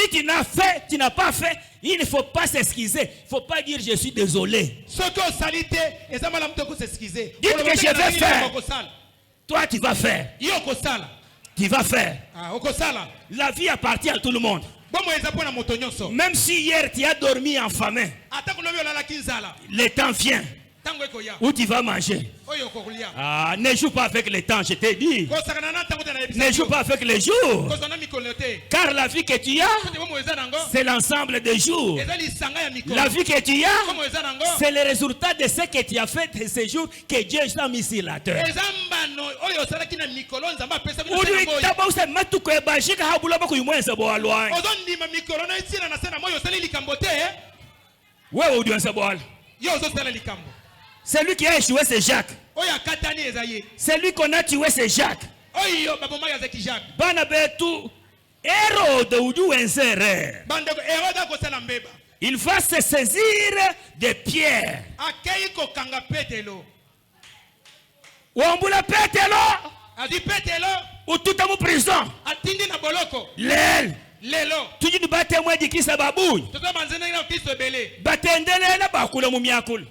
tu n'as pas fait, il ne faut pas s'excuser. Il ne faut pas dire je suis désolé. Dites que je vais faire. Toi tu vas faire. Tu vas faire. Ah, okosala. La vie appartient à tout le monde. Même si hier tu as dormi en famine, le temps vient où tu vas manger. Ah, ne joue pas avec le temps, je t'ai dit. Ne joue pas avec les jours. Car la vie que tu as, c'est l'ensemble des jours. La vie que tu as, c'est le résultat de ce que tu as fait de ces jours que Dieu t'a mis sur la terre. Celui qui a échoué, c'est Jacques. Celui qu'on a tué, c'est Jacques. Il va se saisir de Pierre. Wambula Pételo. Ou tout à mon prison. L'aile. Tu dis pas témoin de qui ça babouille. Batendele la bakula mumiakul.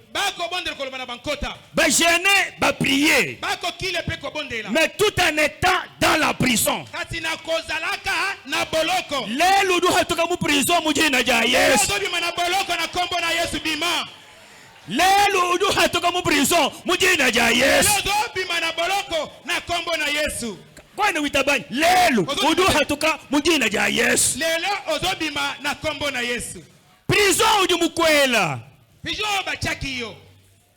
Ba gêner, ba prier. Mais tout en étant dans la prison. Les loudou hatuka mu prison mujina ja Yesu. Les loudou hatuka mu prison mujina ja Yesu. Kwani witabani lelo udu hatuka mujina ja Yesu. Lelo ozobima na kombo na Yesu. Prison udu mukwela. Prison bachaki yo.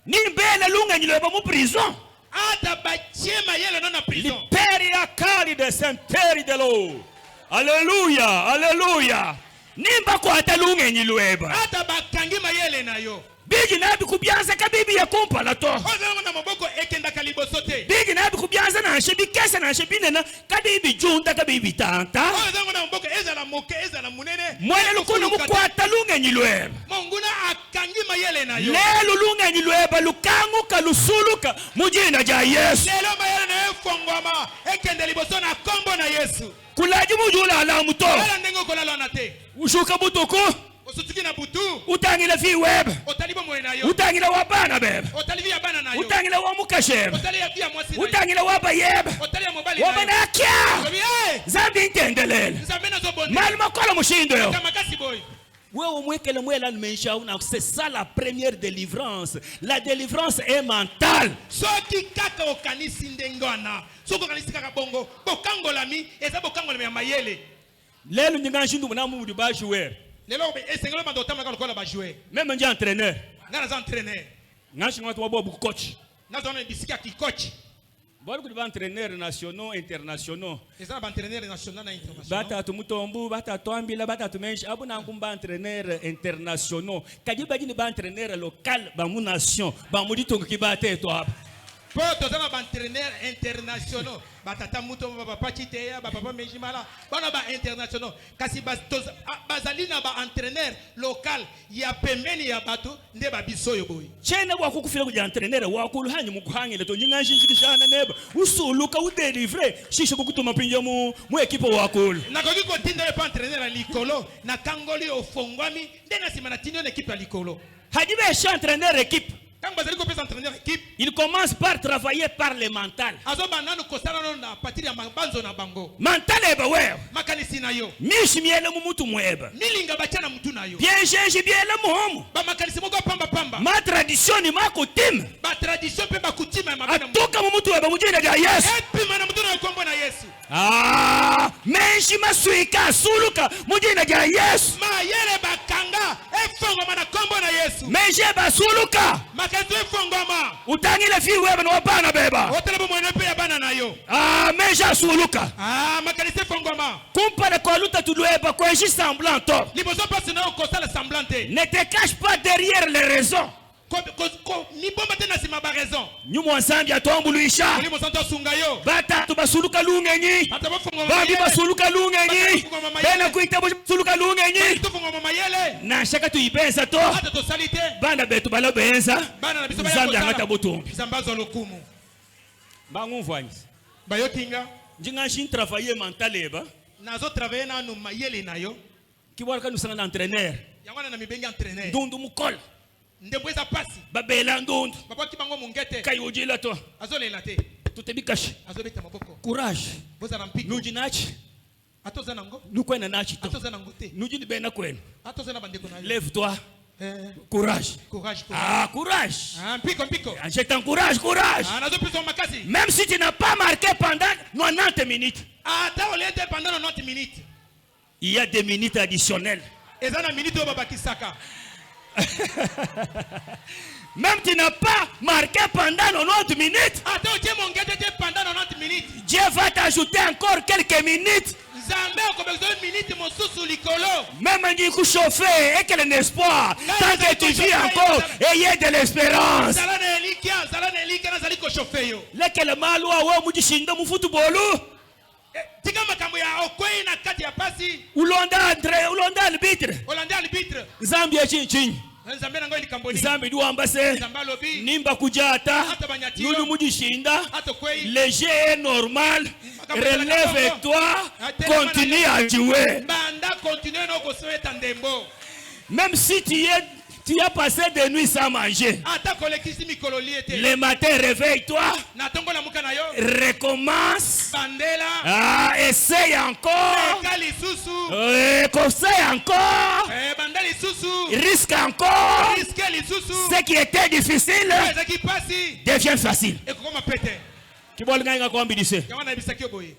Ni mbele lunga nyileba mu prison. Ata bachema yele no na prison. Liberia kali de senteri de lo. Alléluia, alléluia. Nimba ko ata lunga nyileba. Ata bakangi mayele na yo. Bigi na bikubyanza ka bibi ya kompa la to. Oza na maboko ekenda kalibosote. Bigi na bikubyanza na shebi kesa na shebi nena ka bibi junta ka bibi tanta. Oza na maboko eza la moke eza la munene. Mwele lukuno mukwata lunga nyilweba. Monguna akangi mayele na yo. Lelo lunga nyilweba lukangu ka lusuluka mujina ja Yesu. Lelo mayele na efongwama ekenda liboso na kombo na Yesu. Kulaji mujula ala muto. Wala ndengo kolala na te. Ushuka butuku. Osutiki na butu. Utangile fi web. Otalibo mwena yo. Utangile wabana bebe. Otalivi ya bana na yo. Utangile wa mukashem. Otalia pia mwasi na yo. Utangile waba yeb. Otalia mobali na yo. Wabana kya. Zambi intendelele. Nzamena zo bonde. Malma kola mushindo yo. Kamakasi boy. C'est ça la première délivrance. La délivrance est mentale. Soki kaka okanisi ndengwana. Soko kanisi kaka bongo. Bokango lami. Eza bokango lami ya mayele. Lelo nyangashindu muna mu ba joueur. Lelo esengelo mandota maka lokola ba joueur. Même nja entraîneur. Ngana za entraîneur. Ngashinga to bobu coach. Nazo na bisika ki coach. Bora ku ba entraîneurs nationaux internationaux. Eza ba entraîneurs nationaux na internationaux. Bata tumutombu, bata toambila, bata tumenshi abu na ngumba entraîneurs internationaux. Kadi ba ba entraîneurs local ba mu nation, ba mu ditongo ki ba te to ap. Po tozana ba entraîneurs internationaux. Batata muto papa chiteya papa mejimala bana ba internationaux kasi bazali na ba entraîneur local ya pembeni ya batu nde ba bisoyo boy chene bwa kukufira kuja entraîneur wakulu hanyi mukuhangile to nyinga nshinshishana neba usuluka udeliver shisho kukutuma pinja mu equipe wakulu nakoki kotinda pa entraîneur likolo na kangoli ofongwami nde na sima na tinyo na equipe likolo hajibe entraîneur équipe. Il commence par travailler par le mental. Mental eba wewe. Mishi miele mumutu mweba. Pienjeji biele muhomu. Ma tradition ni ma coutume. Atoka mumutu weba mujina ja Yesu. Ah, menshi masuika suluka mujina ja Yesu. Menshi basuluka. Utangile fi weba no bana beba. Ah, menshi suluka. Ah, makalise fongoma. Compare kwa luta tulueba kwa nchi semblant. Ne te cache pas derrière les raisons. Nyumu ensemble ya toambuluisha. Bata tubasuluka lungenyi. Babi basuluka lungenyi. Bena kuita basuluka lungenyi. Na shaka tuipenza to. Bana betu bala benza. Nzambi angata butumbi. Bangu mvanyi. Bayotinga. Njinga shin travailler mental eba. Nazo travailler na no mayele na yo. Kiwalaka nusanga na entraîneur. Yangwana na mibengi entraîneur. Ndundu mukola. Ndebweza pasi. Babela ndundu. Baba kibango mungete. Kayojila to. Azolela te. Tout est bikash. azobeta maboko Courage. bozana mpiko Nujinachi. atoza nango Nukwena nachi to. atoza nango te Nujini bena kwenu. atoza na bandeko na yo Lève-toi. Courage. courage Ah, courage. mpiko Je t'encourage, courage. nazopesa makasi Même si tu n'as pas marqué pendant 90 minutes, ata olete pendant 90 minutes il y a des minutes additionnelles. eza na minute oyo babakisaka Même tu n'as pas marqué pendant 90 minutes, ata otie mongete te pendant 90 minutes Dieu va t'ajouter encore quelques minutes. nzambe okobekisa minute mosusu likolo Même un dit chauffer et quel est l'espoir. Tant que tu vis encore, ayez de l'espérance. zala na elikia nazali koshofe yo Lequel malo awe mujishinda mu football. tika makambo ya okwei na kati ya pasi Ulonda arbitre. olande arbitre Zambia chinchin. nzambe nango likambo ni Zambia duambase. nzambe alobi Nimba kujata. Hata banyatio. Nulu mujishinda. hata kwei Le jeu est normal. Relève-toi. Continue à jouer. banda continue na kosweta ndembo Même si tu as passé des nuits sans manger. ata kolekisi mikolo liete Le matin, réveille-toi. na tongo na muka na yo Recommence. bandela Ah, essaye encore. eka lisusu Conseille encore. banda lisusu Risque encore. riske lisusu Ce qui était difficile ezaki pasi devient facile. ekokoma pete Yango nayebisaki yo boye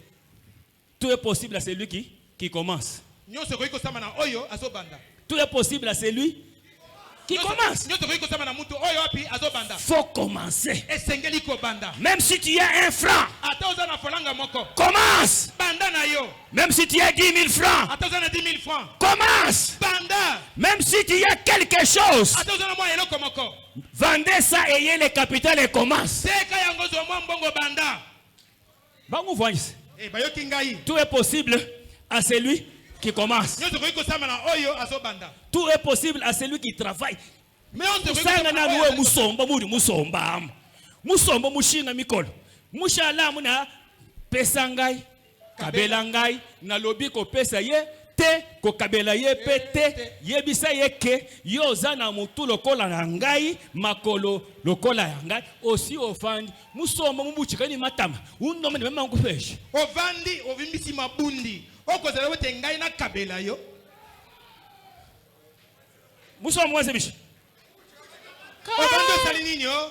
tout est possible à celui qui commence. nyonso ekoki kosama na oyo azobanda Tout est possible à celui qui commence. nyonso ekoki kosama na mutu oyo api azobanda Faut commencer. esengeli kobanda Même si tu as 1 franc, ata oza na folanga moko commence. banda na yo Même si tu as 10 000 francs, ata oza na 10 000 francs commence. banda Même si tu as quelque chose, ata oza na mwa eloko moko vendez ça, ayez le capital et commence. teka yango zwa mwa mbongo banda bayoki ngai Tout est possible à celui qui commence. nyonso ekoki kosama na oyo azobanda Tout est possible à celui qui travaille. nyonso ekoki Musanga kosama na na oyo nuwe azali musomba muri musomba. Musomba mushinga mikolo. Mushala muna pesa ngai, kabela ngai, na lobi ko pesa ye te ko kabela ye pe te yebisa ye ke yoza na mutu lokola na ngai makolo lokola ya ngai osi ofandi musomba mubuchikani matama unoma ne mama ngufeshi ovandi ovimbisi mabundi okozala bote ngai na kabela yo musomba mwaze bishi ovandi osali nini o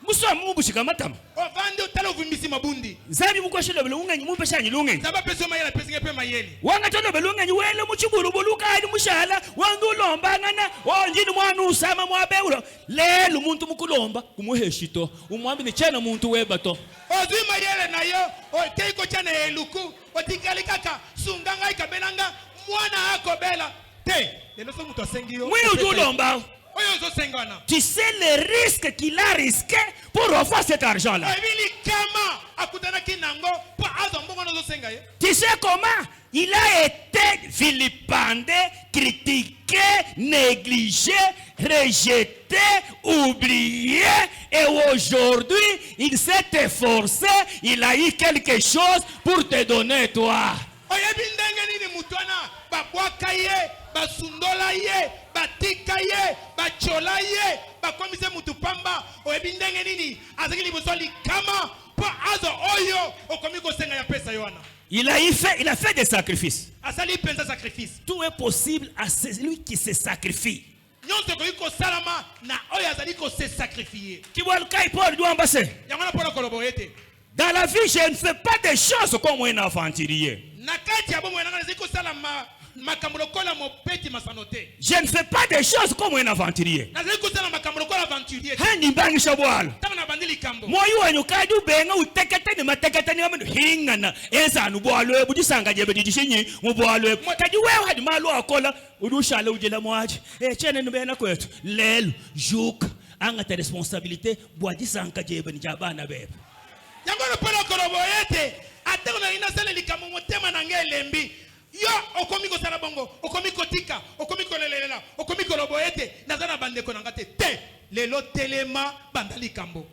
musomba mubuchika matama ovandi otala ovimbisi mabundi zabi bukwashilo belungenyi mupeshanyi lungenyi nzambe apesi yo mayele apesi ngai mpe mayele wanga tono belungenyi wele muchibulu bulukani mushala wangulomba ngana onjini mwana usama mwabeulo lelo muntu mukulomba kumuheshito umwambi ni chena muntu webato ozwi mayele na yo otei kotya na eluku otikali kaka sunga ngai kabela nga mwana akobela te lelo so moto asengi yo mwi ujulomba oyo ozosenga wana tu sais le risque qu'il a risqué pour avoir cet argent là ebili kama akutanaki nango mpo azwa mbongo wana ozosenga ye tu sais comment il a été vilipendé, critiqué, négligé, rejeté, oublié. Et aujourd'hui, il s'est efforcé, il a eu quelque chose pour te donner toi. oyebi ndenge nini mutu wana babwaka ye basundola ye batika ye batyola ye bakomisa mutu pamba oyebi ndenge nini azalaki liboso likama mpo azwa oyo okomi kosenga ya pesa yo wana Il a fait des sacrifices. asali mpenza sacrifice Tout est possible à celui qui se sacrifie. nyonso ekoki kosalama na oyo azali kose sacrifie Paul doit ambasser. yango na mpona koloba ete Dans la vie, je ne fais pas des choses comme un aventurier. na kati ya bomoi nanga nazali kosala makambo lokola mopeti masano te Je ne fais pas des choses comme un aventurier. nazali kosala makambo lokola aventurier te Hani mbangisha bwala. ntango na bandi likambo Moyo wanyu kadi ubenga utekete ni matekete ni amandu hingana ezanu bwalwe budisanga jebe didishinyi mubwalwe kadi wewe hadi malo akola udushala ujela mwaji chene nubena kwetu lelo juk anga ta responsabilité bwadisanga jebe ni jabana bebe yango mpona koloba ete atako na inasala likambo motema na ngai elembi yo okomi kosala bongo okomi kotika okomi kolelela okomi koloba ete naza na bandeko na nga te lelo telema banda likambo.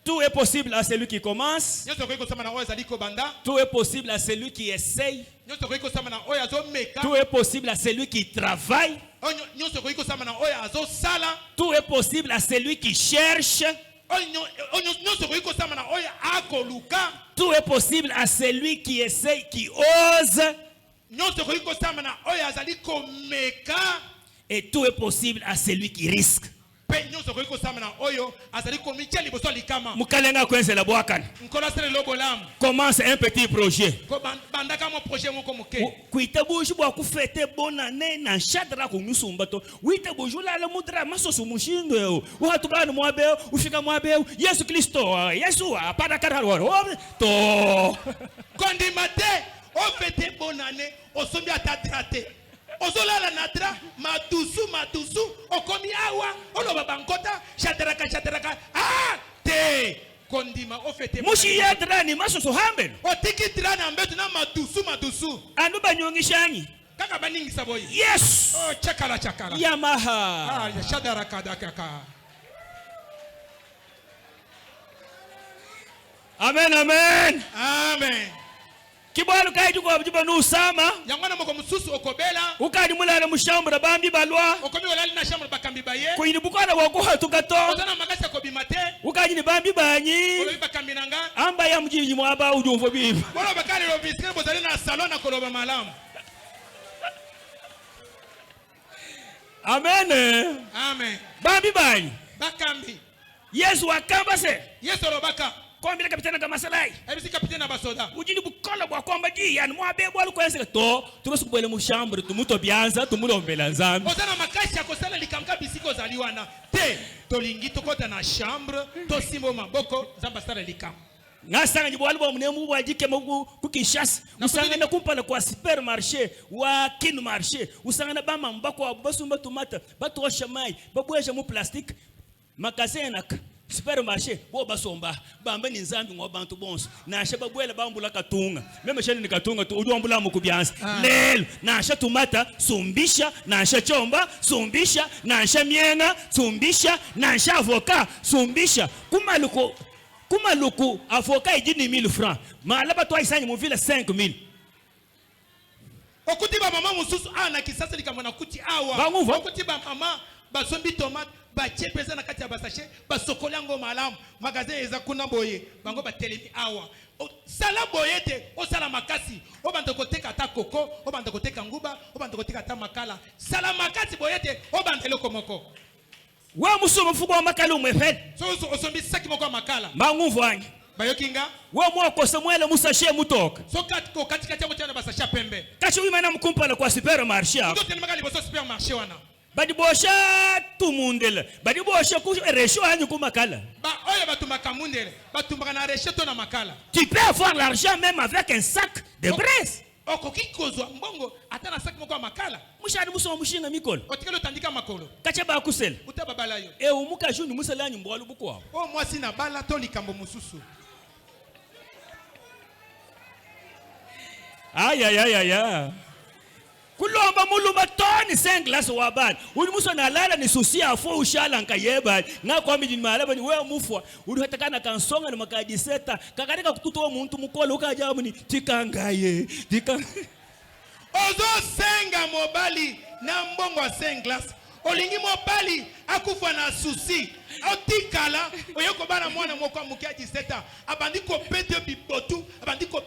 Tout est possible à celui qui commence. Tout est possible à celui qui essaye. Tout est possible à celui qui travaille. Tout est possible à celui qui cherche. Tout est possible à celui qui essaye, qui ose. Et tout est possible à celui qui risque. Commence un petit projet. Kuita buju bwa kufete bonane na shadra ku musumbato. Wita buju la mudra masoso mushindo. Uhatubana mwabe, ufika mwabe. Yesu Kristo, Yesu apana kararo. To. Kondimate, ofete bonane, osombi atadrate. Ozola nadra, matusu, okomi awa, oloba bankota, shateraka, te, kondima, ofete. Mushi yadra ni masoso hambel. Otiki drana mbetu na matusu. Anu banyongishanyi. Kaka baningi saboyi. Yes. Oh, chakala. Yamaha. Ya shadaraka dakaka. Amen. Kibalu kaidi kwa bujiba no sama. Yangwana moko mususu okobela. Ukadi mulala mushambura bambi balwa. Okomi walali na shambura bakambi baye. Kuini bukana wakuha tukato. Ozana magasa ko bimate. Ukadi ni bambi banyi. Olobi bakambi nanga. Amba ya mjiji mwaba ujumvo bibi. Bolo bakali lo biske bozali na salon na koloba malamu. Amen. Bambi banyi. Bakambi. Yesu akamba se. Yesu robaka. Kwa mbele kapitana kama salai. Ebisi kapitana basoda. Ujini bukola bwa kwamba ji yani mwabe bwa lukwese to tumesukubele mushambure tumuto byanza tumulombela nzambi. Ozana makasha kosala likamka bisiko zaliwana. Te tolingi tokota na chambre to simbo maboko zamba sala likam. Ngasanga njibwali bwa munemu bwa jike mu kukishasi. Usangana kumpala kwa supermarché wa kin marché. Usangana bama mbako wa basumba tomata batosha mai babwesha mu plastique makasena supermarché bo basomba bamba ni nzambi ngo bantu bonso nasha babwela bambula katunga meme shani ni katunga tu ujombula mu kubyanza lelo nasha tomata sumbisha nasha chomba sumbisha nasha mienga sumbisha nasha avocat sumbisha kumaluku avocat ijini 1000 francs malaba to aisanyi mu vile 5000 okuti ba mama mususu ana kisasa likamwana kuti awa okuti ba mama basombi tomate bache pesa na kati ya basashe basokolango malamu magasin eza kuna boye bango batelemi awa sala boyete o sala makasi o banda koteka ta koko o banda koteka nguba o banda koteka ta makala sala makasi boyete o banda loko moko wa musomo fuko wa makala umefel so osombi saki moko makala manguvu anyi bayokinga wa mwako samwele musashe mutoka so katikati ya mutana basashe pembe kachi wimana mkumpala kwa supermarché ndo tena magali boso supermarché wana badi bosha tumundela badi bosha ku resho anyu ku makala ba oya batumaka mundele batumaka na resho to na makala tu peux avoir l'argent même avec un sac de braise okoki kozwa mbongo ata na sac moko makala mushari muso mushinga mikolo otikelo tandika makolo kacha ba kusela utaba balayo e umuka juni musala anyu mbwalu bukwa o mwasi na bala to likambo mususu aya kulomba muluma toni 5 glass wa bana uli muso nalala ni susi afo ushala nkayeba ngakho miji malaba ni wewe mufwa uli hatakana kansonga na makadi seta kakarika kututo umuntu mukola ukaja muni tikangaye ozo senga mobali na mbongo 5 glass olingi mobali akufa na susi otikala oyoko bana mwana moko mukia 17 abandi ko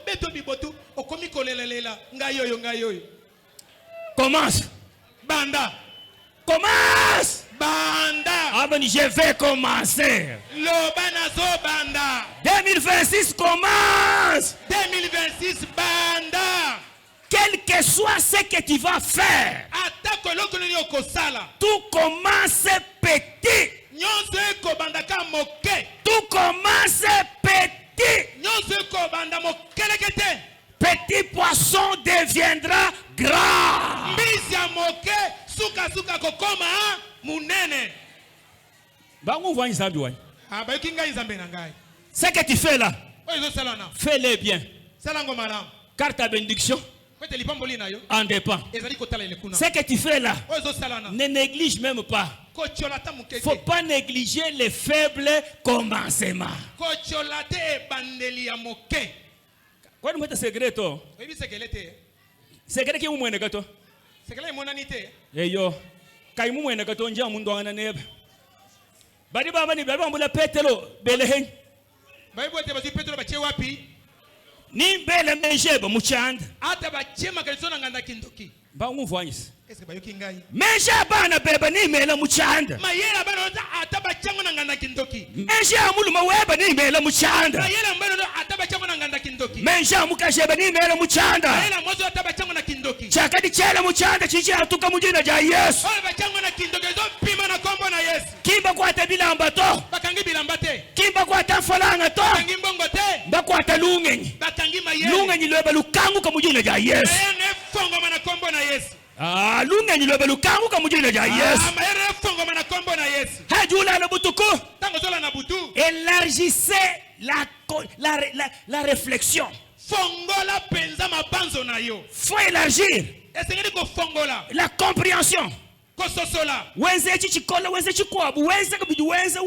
beto bibotu okomi kolelela ngayoyo commence banda abani je vais commencer lo bana zo banda 2026 commence 2026 banda quel que soit ce que tu vas faire tout commence petit tout commence petit petit poisson deviendra grand ce que tu fais là fais-le bien car ta bénédiction en dépend. Ce que tu fais là, ne néglige même pas. Il ne faut pas négliger les faibles commencements. Quoi nous secret to? Secret qui est gato? Yo, kai mu mwene gato nja mundu wana nebe. Badi baba ni baba mbula Petero belehen. Bible te bazi Petro bache wapi? Ni bele menjeba muchanda. Ata bache makalisona nganda kindoki. Ba nguvanyisa. Est-ce que bayoki ngai? Menja bana beba ni mela muchanda. Mayela bana ata bachango na nganda kindoki. Menja mulu maweba ni mela muchanda. Mayela bana ata bachango na nganda kindoki. Menja mukasheba ni mela muchanda. Mayela mozo ata bachango na kindoki. Chakadi chela muchanda chichi atuka mujina ja Yesu. Oyo bachango na kindoki zo pima na kombo na Yesu. Kimba kwata bilamba to. Bakangi bilamba te. Kimba kwata falanga to. Bakangi mbongo te. Bakwata lungenyi. Bakangi mayele. Lungenyi lweba lukangu kamujina ja Yesu. Mayele fongo na kombo na Yesu. Ah, lungenyi lweba lukangu kamujina ja Yesu. Ah, mayele fongo na kombo na Yesu. Hajula na butuku. Tango zola na butu. Élargissez la réflexion. Fongola penza mabanzo na yo. Faut élargir Esengeli ko fongola. la compréhension. Kososola. Wenze chichikola, wenze chikwabu, wenze kabidi, wenze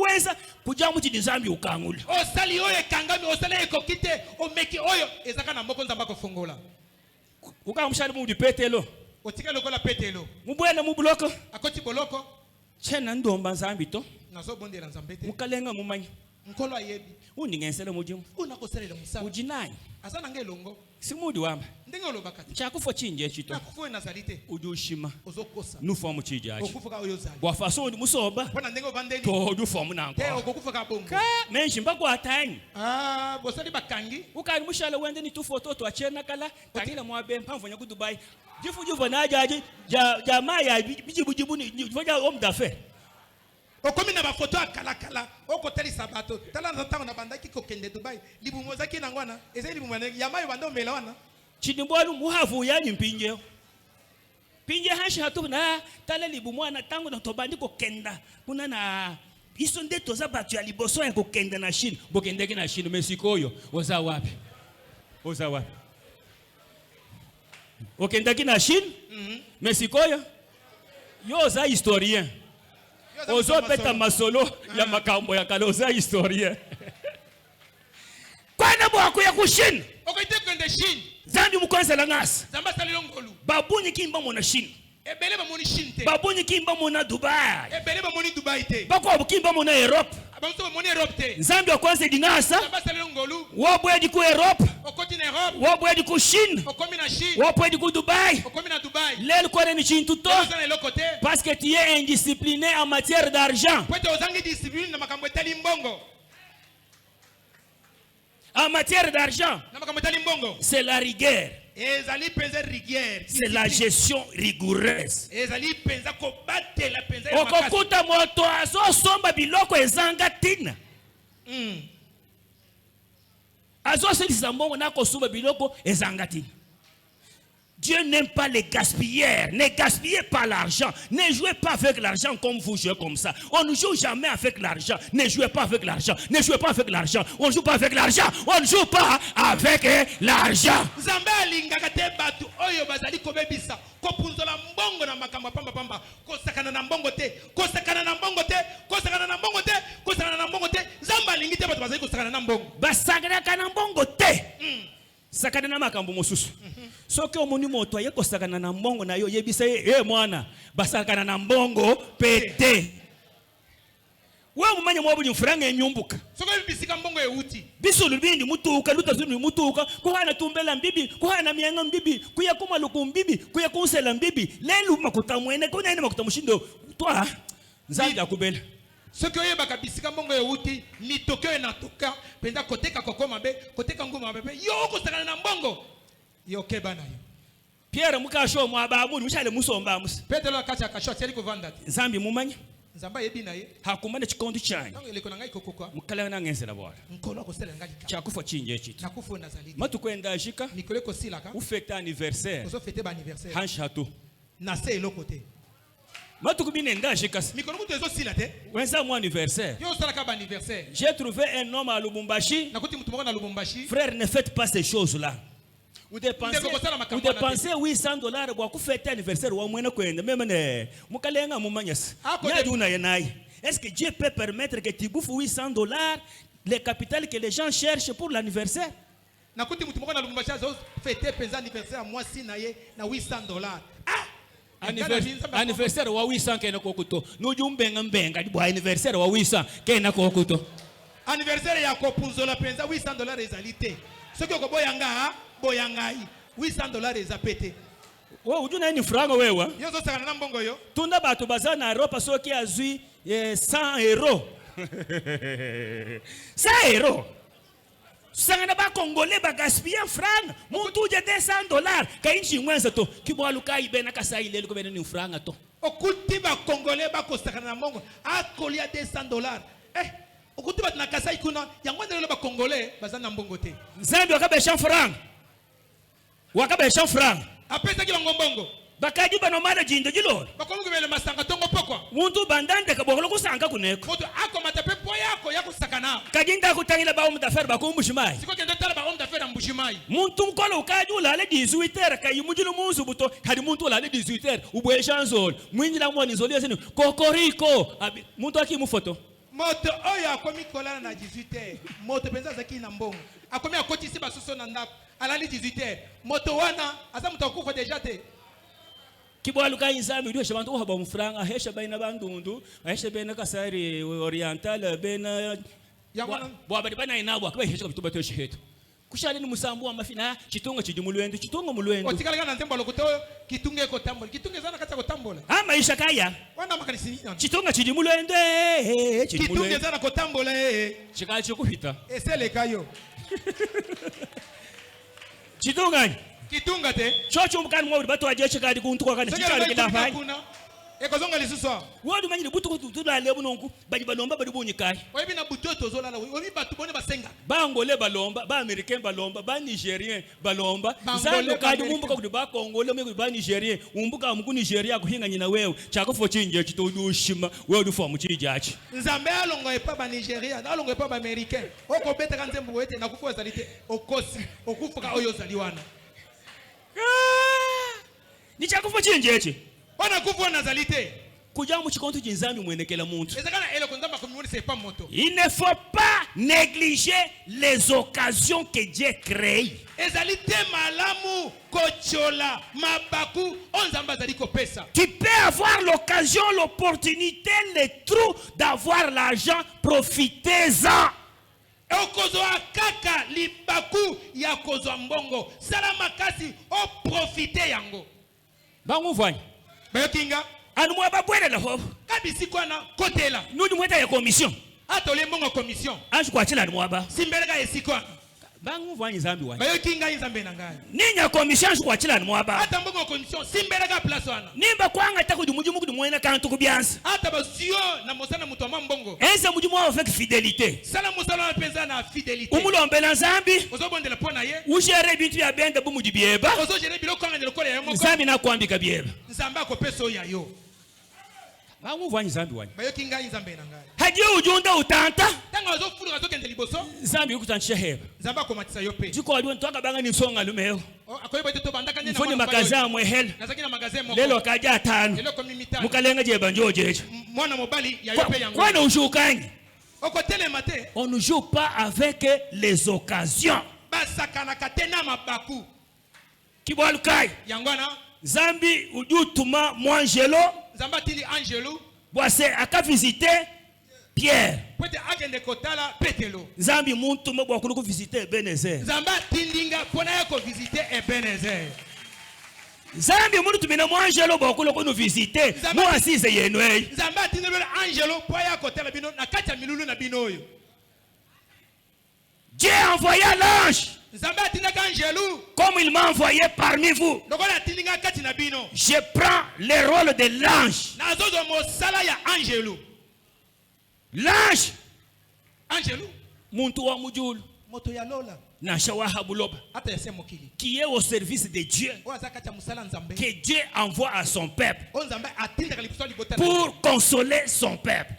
kuja muti nizambi ukangula. Osali oyo ekangami, osali ekokite, omeki oyo ezaka na moko nzamba ko fongola. Ukamushali mu di Petelo. Otika lokola Petelo. Mubwena mubuloko. Akoti boloko. Chena ndomba nzambi to. Nazo bondela nzambe te. Mukalenga mumanyi. Nkolo ayebi. Uningensele mujimu. Una kosalela musala. Ujinani. Asana ngelongo. Simudi wamba. Ndenge olobaka te. Chakufo chinje chito. Nakufo nazali te. Ujushima. Ozokosa. Nufa mu chijaji. Okufuka oyo zali. Bwafaso ndi musoba. Pona ndenge obandeli. To dufa mu nanko. Te okufuka ka bongo. Ka menshi mbako atani. Ah, bosali bakangi. Ukali mushale wende ni tu foto to achena kala tangila mwabe mpamvonya ku Dubai. Jifu na jaji jamaa ya bijibujibu ni voja homme d'affaires. Okomi na ba photo akala okoteli sabato. Tala ntango na bandaki kokende Dubai. Libumo zaki na ngwana. Ezeli libumo ya mayo bando mela wana. Chidimbolu muhavu yani mpinje. Pinje hashi hatu na tala libumo na tango na tobandi kokenda. Kuna na iso ndeto za batu ya liboso ya kokenda na Chine. Bokendeki na Chine Mexico yo. Oza wapi? Okendeki na Chine? Mexico yo za historien. Ozo peta masolo ya makambo ya kale oza historien. Kwana bwako ya kushine. Okoite kwende Chine. Zambi mukwanza la ngasi. Zamba salilo ngolu. Babuni kimba mona Chine. Ebele ba moni Chine te. Babuni kimba mona Dubai. Ebele ba moni Dubai te. Bako kimba mona Europe. Abamso ba moni Europe te. Zambi okwanza dingasa. Zamba salilo ngolu. Wabwedi ku Europe. Okoti na Europe. Wabwedi ku Chine. Okomi na Chine. Wabwedi ku Dubai. Okomi na Dubai. Lel kore ni Chine tuto. Oza na lokote. Parce que tu es indiscipliné en matière d'argent. Pwete ozangi discipline na makambo etali mbongo. En matière d'argent, Na makambo etali mbongo. c'est la rigueur. Ezali penza rigueur. C'est la gestion rigoureuse. Ezali penza ko batela penza ya makasi. Okokuta moto azosomba biloko ezanga tina. Azosilisa mbongo na kosomba biloko ezanga tina. Dieu n'aime pas les gaspilleurs. Ne gaspillez pas l'argent. Ne jouez pas avec l'argent comme vous jouez comme ça. On ne joue jamais avec l'argent. Ne jouez pas avec l'argent. Ne jouez pas avec l'argent. On ne joue pas avec l'argent. On ne joue pas avec l'argent. Nzambe alingaka te batu oyo bazali kobebisa kopunzola mbongo na makambo pamba pamba kosakana na mbongo te kosakana na mbongo te kosakana na mbongo te kosakana na mbongo te Nzambe alingi te batu bazali kosakana na mbongo Basakana na mbongo te. Sakana na makambo mosusu. Soki omoni moto aye kosakana na mbongo na yo yebisa mwana basakana na mbongo pete. Wewe mumanya mwabuli mfuranga enyumbuka. soko bibisika mbongo euti Bisulu bindi mutuka lutazulu mutuka ko hana tumbela mbibi ko hana mianga mbibi kuya kuma luku mbibi kuya kunsela mbibi lelu makuta mwene ko nene makuta mushindo twa nzali akubela. soki oyebaka bisika mbongo euti mitoke oyo natuka penza koteka kokoma be koteka nguma be yo okosakana na mbongo yo keba na yo. Pierre mukasho mwababu mushale musomba musa. Petelo akacha akasho tseli kovanda te. Nzambi mumanya Nzamba yebi na ye. hakumane chikondo chanye. Tango eleko na ngai kokokwa. Mukala na ngenzela bwala. Nkolo akosela ngai ka. Chakufa chinje chito. Nakufo nazali. Matu kwenda ashika Mikolo kosila ka. ou fête anniversaire. Ozo fete ba anniversaire. Han château. Na se eloko te. Matu kubine nda ashika. Mikolo kuto ezo sila te. Wenza mon anniversaire. Yo sala ka ba anniversaire. J'ai trouvé un homme à Lubumbashi. Nakuti mutu moko na Lubumbashi. Frère, ne faites pas ces choses-là. Vous dépensez $800 pour fêter l'anniversaire ou moins que même mukalenga mumanyas. Est-ce que Dieu peut permettre que tu bouffes $800 les capitales que les gens cherchent pour l'anniversaire? Nakuti mutu moko na Lubumbashi azo fete penza anniversaire moi si na ye na $800. anniversaire wa 800 kena kokuto nuju mbenga di bwa anniversaire wa 800 kena kokuto anniversaire ya kopunzola penza $800 ezalité soki okoboyanga boyangai $800 ezapete wo ujuna ni franga wewa yozo sakana na mbongo yo tunda bato baza na Europa soki azui 100 euros 100 euros sangana ba congolais ba gaspiller franga muntu je $200 ka inchi mwenza to kibwaluka ibena kasai lelo ko bena ni franga to okuti ba congolais ba ko sakana na mbongo akolia $200 okuti ba na kasai kuna yango ndelo ba congolais baza na mbongo te nzambi wakabesha franga apesa ki bango mbongo bakaji bano mara jindo jilo bakomuke bele masanga tongo pokwa muntu bandande ka bokolo kusanga kuneko moto akomata pe po yako ya kusakana kajinda kutangila ba umutafera bakumbushimai siko kendo tala ba umutafera mbushimai muntu nkolo ukajula le 18h ka yimujilo muzu buto hadi muntu la le 18h ubwe chanzol mwinjila mwani zoli yasini kokoriko muntu akimufoto moto oyo akomi kolala na 18h moto penza zaki na mbongo akomi akotisi basuso na ndako alali 18h moto wana aza muto akufa deja te kibwaluka inzambi ndio shabantu uhaba mfranga hesha baina bandundu hesha baina kasari oriental baina bwa bali bana inabwa kwa hesha bituba to shehetu kushali ni musambu wa mafina chitunga chijumulwendo chitunga mulwendo otikala na ntembo lokuto kitunge ko tambola kitunge zana kata ko tambola maisha kaya wana makanisi chitunga chijumulwendo kitunge zana ko tambola chikali chikuhita esele kayo chitunga kitunga te chocho mukani mwa bato aje chikali kuntu kwa kana chikali kidafanya ekozonga lisuso wodi manyini butu ko tutula lebu nonku bali balomba bali bunyikai oyebi na butu tozolala oyebi batu bone basenga bangole balomba ba americain balomba ba nigérien balomba zalo kadi umbuka kuti ba congole mwe ba nigérien umbuka mu Nigeria kuhinga nyina wewe chakofo chinje chitodushima wewe dufa mu chijachi nzambe alongo epa ba Nigeria alongo epa ba americain okobeta kanzembu wete na kufu ezalite okosi okufuka oyo zaliwana ni chakofo chinje echi wana kufu nazalite kuja mu chikonto chinzambi mwenekela muntu ezakana ele konzamba komuni c'est pas moto il ne faut pas négliger les occasions que Dieu crée ezalite malamu kochola mabaku onzamba zaliko pesa tu peux avoir l'occasion l'opportunité le trou d'avoir l'argent profitez-en okozwa kaka libaku ya kozwa mbongo sala makasi o profiter yango banguvanya bayokinga anu mwa babwele la hobo kabisi kwana kotela nudi mweta ya commission atole mbongo commission anju kwa chila anu mwaba simbereka esikwa banguvanya zambi wanya bayokinga inzambe nangaya ninya commission anju kwa chila anu mwaba ata mbongo commission simbereka place wana nimba kwanga taku dumujumu kudu mwena kantu kubyansa ata basio na mosana mutu wa mbongo ense mujumu wa avec fidélité sala musala na penza na fidélité umulombela zambi ozobondela pona ye ujere bintu ya benda bumujibieba ozojere biloko anga ndelo ya moko zambi na kwambika bieba nzamba akopesa oyo yo banguvanya zambi wanya bayokinga inzambe nangaya hadi ujunda utanta tanga ozofuluka zokende liboso zambi yukutantisha heba nzamba akomatisa yo pe jiko aliwe ntwaka banga ni songa lumeo akoyeba teto bandaka nena mfoni magaza mwehela nazaki na magazin moko lelo kaja atano lelo komi mitano mukalenga je banjoje mwana mobali ya yo pe yango kwa ushukanyi okotelema te on ne joue pas avec les occasions basakanaka te na mabaku kibwalukai yangwana zambi ujutuma mwangelo nzamba tili angelo bwase akavisite Pierre pwete agende kotala Petelo zambi muntu mwe bwakulu kuvisite Ebenezer nzamba tindinga pona ya ko visiter Ebenezer zambi muntu tumina mwangelo bwakulu kunu visite muasize yenwe nzamba tindelo angelo po ya kotala bino na kati ya milulu na bino oyo Dieu envoya l'ange comme il m'a envoyé parmi vous. Je prends le rôle de l'ange. L'ange muntu wa mujulu Nashawa Habuloba, qui est au service de Dieu, que Dieu envoie à son peuple pour consoler son peuple.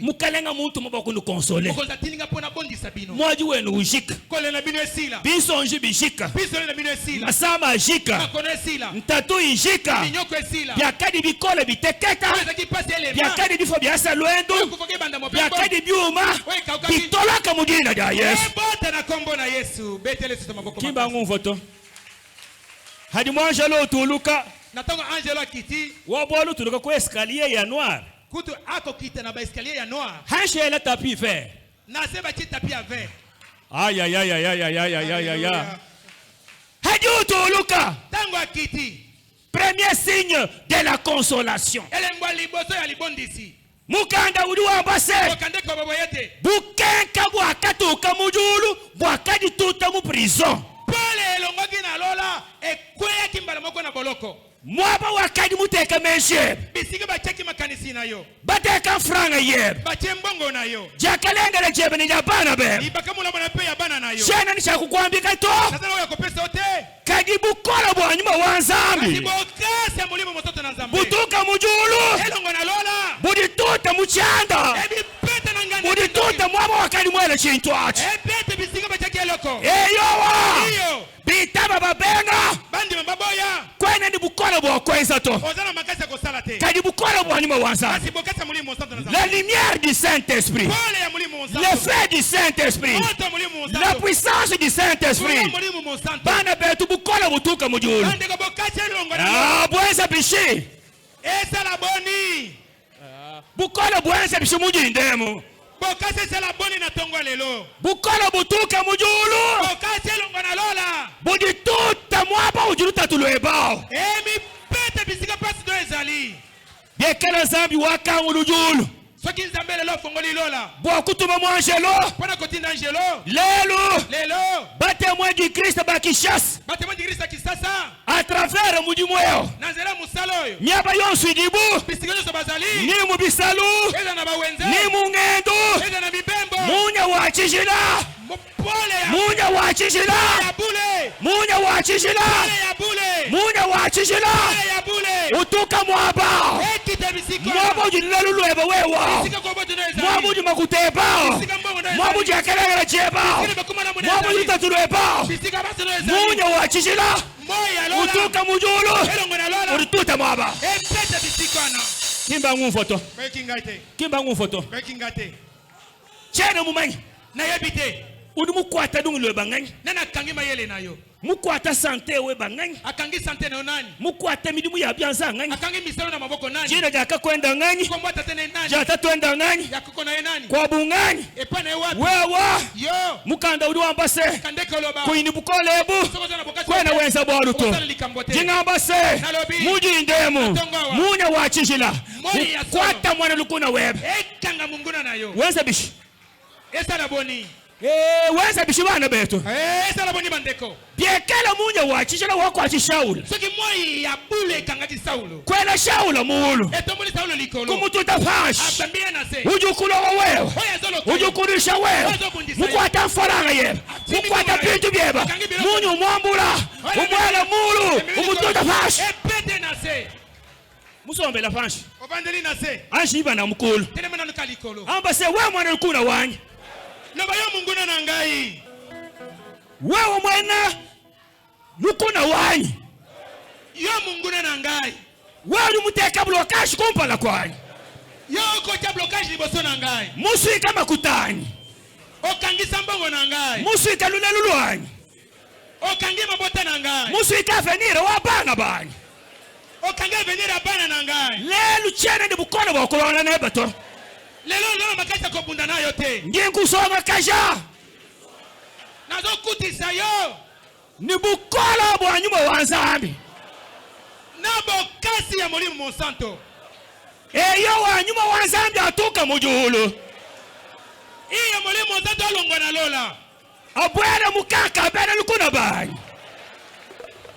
Mukalenga muntu mabako nous consoler. Moi du wenu ujika. Bisonji bishika. Masama jika. Ntatu ijika. Biakadi bikole biteketa. Biakadi bifo biasa luendo. Biakadi biuma. Bitolaka mudina ya Yesu. Kimba nguvoto. Hadi mwangelo utuluka. natango angelo akiti wabolu turuka ko escalier ya noir kutu akokita na ba escalier ya noir hanshela tapis vert na se ba ti tapis ya vert. aïe aïe aïe aïe aïe aïe aïe aïe aïe hadi tuluka tango akiti premier signe de la consolation elengwa liboso ya libondisi mukanda uli wambase okande ko boboyete bukenka bwakatuka mujulu bwakadi tuta mu prison pole elongoki na lola ekweyaki mbala moko na boloko mwaba wakadi muteka menshebe bisiki bacheki makanisi na yo bateka franga yebe bache mbongo na yo jakalengele jebe ni nyabana bebe ibakamula mwana pe ya bana na yo shena nishakukwambika to nazana oya kopesa ote kadi bukola bwanyuma wanzambi bokase mulimo mototo na nzambe butuka mujulu elongo na lola budituta muchanda ebipete na nganda budituta mwaba wakadi mwele chintu achi ebete bisiki bacheki eloko eyowa iyo bitaba babenga bandi mababoya kwene ndi bukola bwakwenza to ozana makasi kosala te kadi bukola bwanyuma wanzambi kasi bokasa mulimo mototo na nzambe la lumière du Saint-Esprit, pole ya mulimo mosanto le feu du Saint-Esprit, moto mulimo mosanto la puissance du Saint-Esprit. mulimo mosanto Bana betu bukola butuka mujulu. bandi ko bokase elongo na lola Bwenza bishi. esala boni Bukola bwenza bishi mujindemu. bokase esala boni na tongo lelo Bukola butuka mujulu. bokase elongo na lola Budi tuta mwaba ujulu tatulwebao. emipete bisika pasi do ezali Yekela zambi wakangu lujulu. soki nzambe lelo ofongoli lola Bwakutuma mwangelo. mpona kotinda angelo Lelo. lelo Batemoin du Christ bakishas. batemoin di krista kisasa À travers mujimweo. na nzela mosala oyo Nyaba yonsu idibu. bisika nyonso bazali Ni mubisalu. eza na bawenze Ni mungendo. eza na mibembo Munya wachishila. pole ya Munya wachishila. bule Munya wachishila. pole ya bule Munya wachishila. pole ya bule Utuka mwaba. ekite bisika Mwaba ujilila lulweba wewa. bisika kobo tino ezali Mwaba ujima bisika mbongo no Mwaba ujakelengela cheba. bisika bakuma na mune Mwaba ezali ujitatulweba. bisika basi no ezali Munya wachishila. moya lola Utuka mujulu. elongo na lola Urituta mwaba. epete bisika na Kimba ngumfoto. bekinga te Kimba ngumfoto. bekinga te Chene mumanyi. nayebi te Udi mukwata dungu banganyi. nani akangi mayele na yo Mukwata sante we banganyi. akangi sante na yo nani Mukwata midimu ya byanza nganyi. akangi misalo na maboko nani Jina jaka kwenda nganyi. kombwata tene nani Jata twenda nganyi. yakoko na ye nani Kwa bunganyi. epa na ye wapi Wewa. yo Mukanda udi wambase. kandeke oloba Kuini bukolebu. sokoza na bokasi Kwena wenza bwaruto. okosala likambo te Jingambase. Nalobi. Mujindemu. Natongawa. Munya wachishila. Mori ya solo. Kwata mwana lukuna webe. ekanga munguna na yo Wenza bishi. esala boni Wenza bishi bana betu. esala boni bandeko Biekela munya wachishila wakwachi Shaula. soki moi ya bule ekangaki saulo Kwena Shaula mulu. etomboli saulo likolo Kumututa pashi. abambi ye na se Ujukulo wewe. oyo azoloka Ujukulisha wewe. Mukwata mfaranga yeba. Mukwata bintu byeba. Munyu umwambula. Umwela mulu. Umututa pashi. epete na se Musombela pashi. ovandeli na se Anshi iba na mukulu. telema nanuka likolo Amba se wewe mwana lukuna wanyi. loba yo munguna na ngai Wewe mwana lukuna wanyi. yo munguna na ngai Wewe lumuteka blokashi kumpala kwanyi. yo okotya blokage liboso na ngai Muswika makutani. okangisa mbongo na ngai Muswika lulelu lwanyi. okangi mabota na ngai Muswika venire wa bana banyi. okangi avenir ya bana na ngai Lelu chene ndi bukono bwakulona nebato. lelo lelo makasi ya kobunda na yo te Nginkusonga kasha. nazokutisa yo Ni bukola bwanyuma wanzambi. na bokasi ya molimo monsanto Eyo wanyuma wanzambi atuka mujulu. iyo molimo monsanto alongwa na lola Abwele mukaka bena lukuna banyi.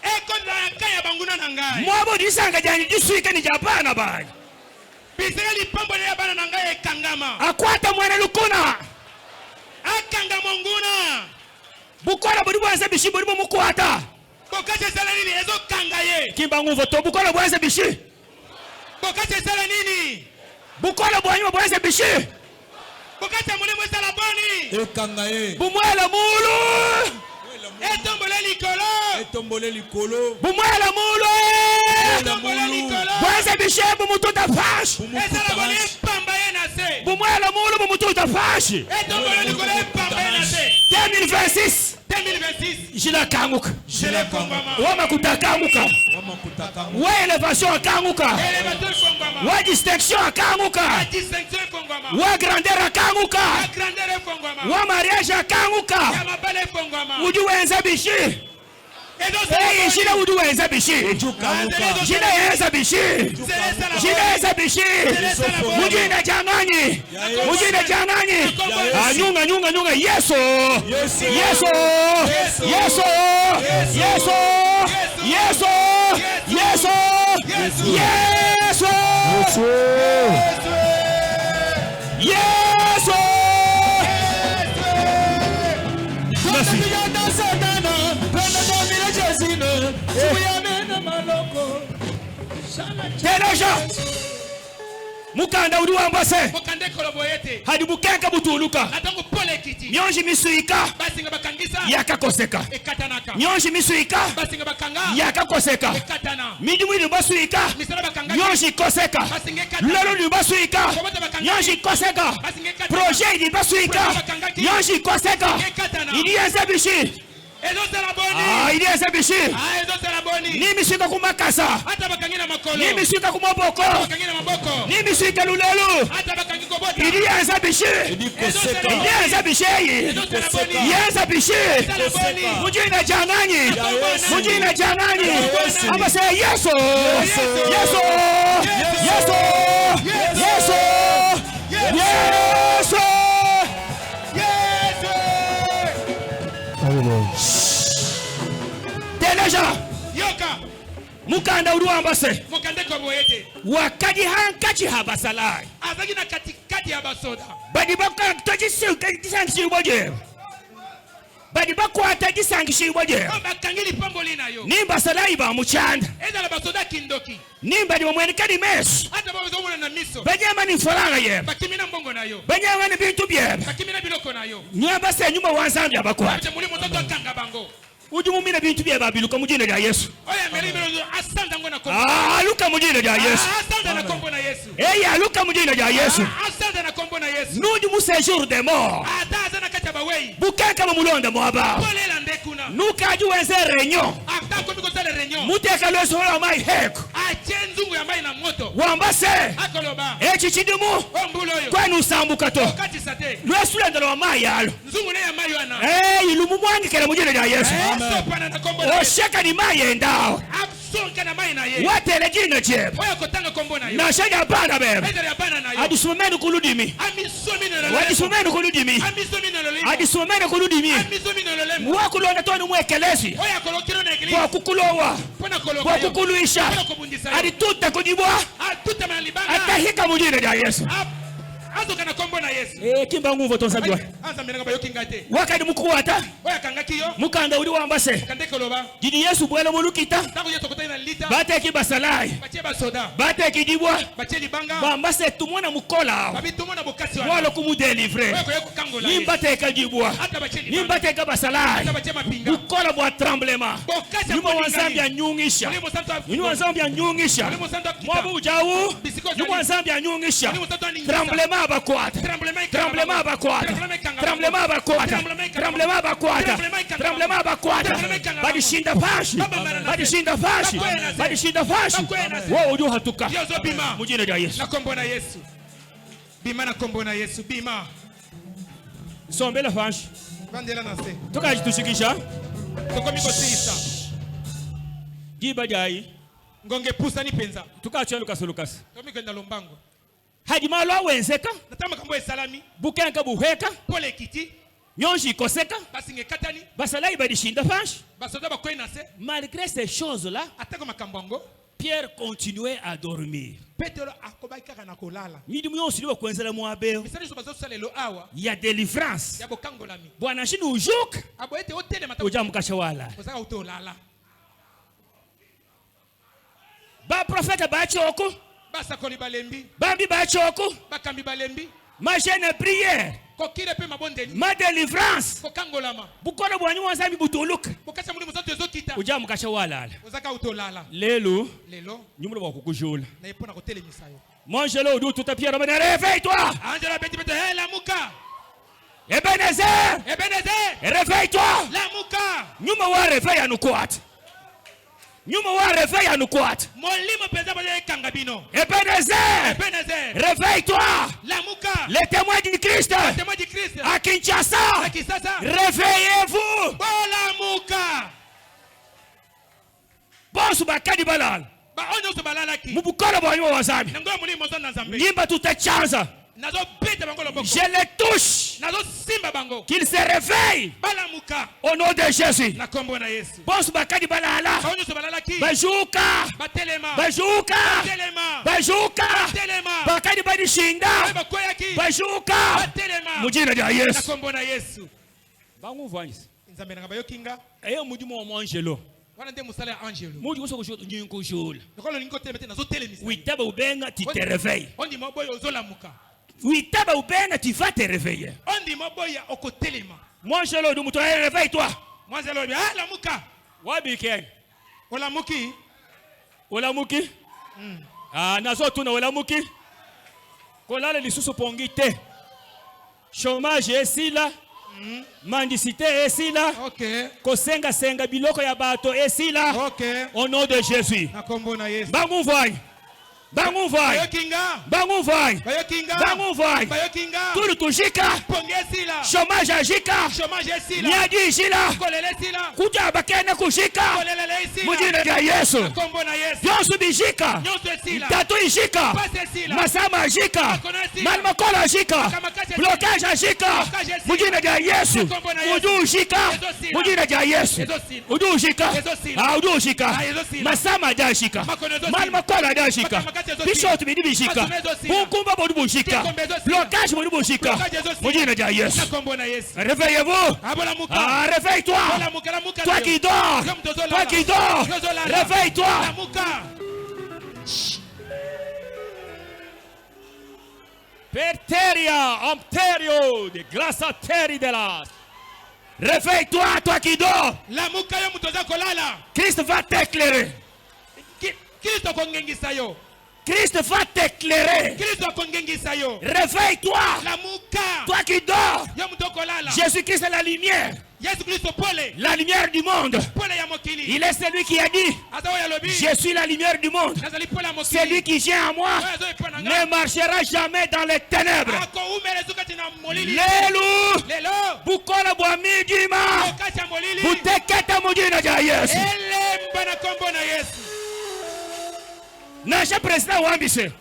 ekondela ya nkai ya banguna na ngai Mwabo disanga jani diswika ni jabana banyi. bisika lipamboli ya bana na ngai ekangama Akwata mwana lukuna. akanga monguna Bukola budi bwanza bishi budi mukwata. bokasi esala nini ezokanga ye Kimba nguvo to bukola bwanza bishi. bokasi esala nini Bukola bwanyuma bwanza bishi. bokasi ya molimo esala boni ekanga ye Bumwela mulu. etombole likolo etombole likolo Bumwela mulu. etombole likolo Bwanza bishi bumututa fashi. esala boni epamba ye na se Bumwela mulu bumututa fashi. etombole likolo epamba ye na se 2026. 2026 jila kanguka jile kongwama wa makuta kanguka wa elevation kanguka elevateur kongwama wa distinction kanguka distinction kongwama wa grandeur kanguka grandeur kongwama wa mariage kanguka ya mabale kongwama uju wenza bishi Hey, jina udu wenza bishi jina yenza bishi jina yenza bishi mujina janani mujina janani anyunga nyunga nyunga yeso yeso yeso yeso yeso yeso yeso yeso Tereja mukanda uri wambase mukande koloboyete hadi bukenka butuluka natango pole kiti nyonji misuika basinga bakangisa yakakoseka ekatanaka nyonji misuika basinga bakanga yakakoseka ekatana midi mwini basuika misala bakanga nyonji koseka basinga ekatana lolo ni basuika nyonji koseka basinga ekatana projet ni basuika nyonji koseka ili yenza bishi ezo sala boni ili yenza bishi ezo sala boni ni misuika kumakasa hata bakangina makolo ni misuika kumaboko bakangina maboko ni misuika lulelu hata bakangi kobota ili yenza bishi ili yenza bishi yenza bishi mujina janani mujina janani aba se yeso yeso yeso yeso yeso yeso Teneja yoka mukanda uruambase mukande koboyete wakadi hankachi habasalai azaki na katikati ya basoda badi baka tojisangishiboje badi bakwata gisangishibwaje bakangili pambo linayo nimba salai ba muchanda ezala basoda kindoki nimba di mwenikadi mesu hata babazomona na miso banyama ni faranga ye bakimina mbongo nayo banyama ni bintu bye bakimina biloko nayo nyamba se nyuma wanzambi abakwata aje muri mototo akanga bango ujumumina bintu bye babiluka mujina lya Yesu oya melibelo asanda ngona kombo aluka mujina lya Yesu asanda na kombo na Yesu aluka mujina lya Yesu asanda na kombo na Yesu nundi mu séjour de mort ata na kati abawei bukeka mu mulonda mwaba polela ndekuna nuka juwenze renyo ata ko biko tale renyo muteka leso la mai heko nzungu ya mai na moto wambase akoloba chidimu ombulo yo kwenu sambuka to kati sate lwesu ndalo wa mai yalo nzungu ne ya mai wana ilumu mwangi kele mujina lya Yesu sopana na kombo na osheka ni mai endao sonka na mai na ye watele jina jebe oya kotanga kombo na yo na shega bana bebe ezali abana na yo adisumeni kuludimi amisomi na lolo adisumeni kuludimi amisomi na lolo adisumeni kuludimi amisomi na lolo mwakulonda tonu mwekelezi oya kolokiro na igli kwa kukulowa pona koloka kwa kukuluisha pona kubundisa adi tuta kujibwa tuta malibanga atahika mujina lya Yesu azoka na kombo na Yesu kimba nguvu tonsabiwa anza menanga bayoki ngate wakati mukuwata oya kangaki yo mukanda uli wambase kande koloba jidi Yesu bwelo mulukita tango yeto kotana na lita bateki basalai batie basoda bateki dibwa batie libanga bambase tumona mukola babi tumona bokasi wana walo kumudélivrer oya koyeko kangola nimbateka dibwa hata batie libanga nimbateka basalai hata batie mapinga mukola bwa tremblement bokasi nyuma wanzambi anyungisha mulimo santo nyuma wanzambi anyungisha mulimo santo mwabu ujawu nyuma wanzambi anyungisha tremblement abakwata tremblement abakwata tremblement abakwata tremblement abakwata tremblement abakwata badishinda fashi badishinda fashi badishinda fashi wo uju hatuka yozo bima mujina lya Yesu na kombo na Yesu bima na kombo na Yesu bima sombela fashi vandela na se tukajitushikisha tokomi kosisa jiba jai ngonge pusa ni penza tukachelu kasulukasi tomi kwenda lombango hadi malo awenzeka natama kambo esalami bukenka buheka pole kiti nyonji koseka basinge katani basalai badishinda fashi basoda bakoy na se malgré ces choses là atako makambo ngo Pierre continuait à dormir. Petero akobaki kaka na kolala. Midi muyonsi liba kwenzela muabeo. Misali sobazo salelo awa. Ya délivrance. Ya bokangolami. Bwana shini ujuk. Abo ete hotele mata. Uja mukashawala. Ozaka utolala. Ba prophète ba choko. Ba sakoli balembi. Bambi ba choko. Ba kambi balembi. Ma chaîne prière. Kokire pe mabondeni. Ma délivrance. Kokangolama. Bukola bwanyu wanzambi butuluka. Bokasa muri musato ezokita. Uja mukashawala. Ozaka utolala. Lelo. Lelo. Nyumulo bakukujula. Na ipona kotelemisa yo. Mangelo du tout à Pierre, réveille-toi. Angela petit petit hela muka. Ebenezer. Ebenezer. Réveille-toi. Lamuka. Nyuma wa réveil à nous quoi? Nyuma wa réveil à nous quoi? Molimo peza boye kangabino. Ebenezer. Ebenezer. Réveille-toi. Lamuka. Les témoins du Christ. Les témoins du Christ. À Kinshasa. À Kinshasa. Réveillez-vous. Lamuka. Boss bakadi balal. Ba onyo so balala ki. Mubukolo bo nyuma wazambi. Nango mulimo so na Nzambe. Nyimba tutachanza. Nazo bete bango loboko. Je les touche. Nazo simba bango. Qu'ils se réveillent. Balamuka. Au nom de Jésus. Na kombo na Yesu. Boss bakadi balala. Ba onyo so balala ki. Bajuka. Batelema. Bajuka. Batelema. Bajuka. Batelema. Bakadi badishinda. Bakoya ki. Bajuka. Batelema. Mujina ya Na Yesu. kombo na Yesu. Bangu vanyis. Nzambe na bayo kinga. Eyo mujimo wa angelo. Wana nde musala ya angelo. Muji kuso kusho nyinko shula. Lokolo lingo temete nazo telemisa. Uitaba ubenga tu te réveilles. Ondi moboya ozolamuka. Uitaba ubenga tu vas te réveiller. Ondi moboya okotelema. Moi angelo du muto réveille-toi. Mwanzelo bi ah lamuka. Wabi ken. Olamuki. Olamuki? Ah nazo tuna olamuki. Kolala lisusu pongi te. Chômage est là. Mendicité est là. OK. Kosenga senga biloko ya bato est là. OK. Au nom de Jésus. Na kombo na Yesu. Bangu voy. Bangu voy. Bayo kinga. Bangu voy. Bayo kinga. Bangu voy. Bayo kinga. Tout le tujika. Pongesi la. Chômage ajika. Chômage est là. Nyadi jila. Kolele sila. Kuja bakena kushika. Kolele sila. Mujina ya Yesu. Na kombo na Yesu. Yonsu bijika. Nyonso sila. Tatu ishika. Pase sila. Masama ajika. Makono sila. Malmakola ajika. Makamakasi sila. Blocage ajika. Blocage sila. Mujina ya Yesu. Nakombo na Yesu. Udu ushika. Ezo sila. Mujina ya Yesu. Ezo sila. Udu ushika. Ezo sila. Ah udu ushika. Ah, ezo sila. Masama ajashika. Makono ezo sila. Malmakola ajashika. Makamakasi ezo sila. Bishop bidi bishika. Masomo ezo sila. Bunkumba bodu bushika. Kikombe ezo sila. Blocage bodu bushika. Blocage ezo sila. Mujina ya Yesu. Na kombo na Yesu. Réveillez-vous. Abolamuka. Ah, réveille-toi. Olamuka lamuka. Toi qui dors. Toi qui dors. Réveille-toi. Lamuka. Perteria, Amterio, de grâce à terre de la. Réveille-toi, toi qui dors. Lamuka yo mutoza kolala. Christ va t'éclairer. Kristo kongengisa yo. Christ va t'éclairer. Kristo kongengisa yo. Réveille-toi. Lamuka. Toi qui dors. Yo mutokolala. Jésus-Christ est la lumière. Yesu Kristo pole. La lumière du monde. Pole ya mokili. Il est celui qui a dit, Azawo ya lobi. je suis la lumière du monde. Nazali pole ya mokili. Celui qui vient à moi ne marchera jamais dans les ténèbres. Ako umele zukati na molili. Lelu. Lelo. Bukola bwa midima. Okati ya molili. Buteketa mujina ja Yesu. Elemba na kombo na Yesu. Nasha président wambise.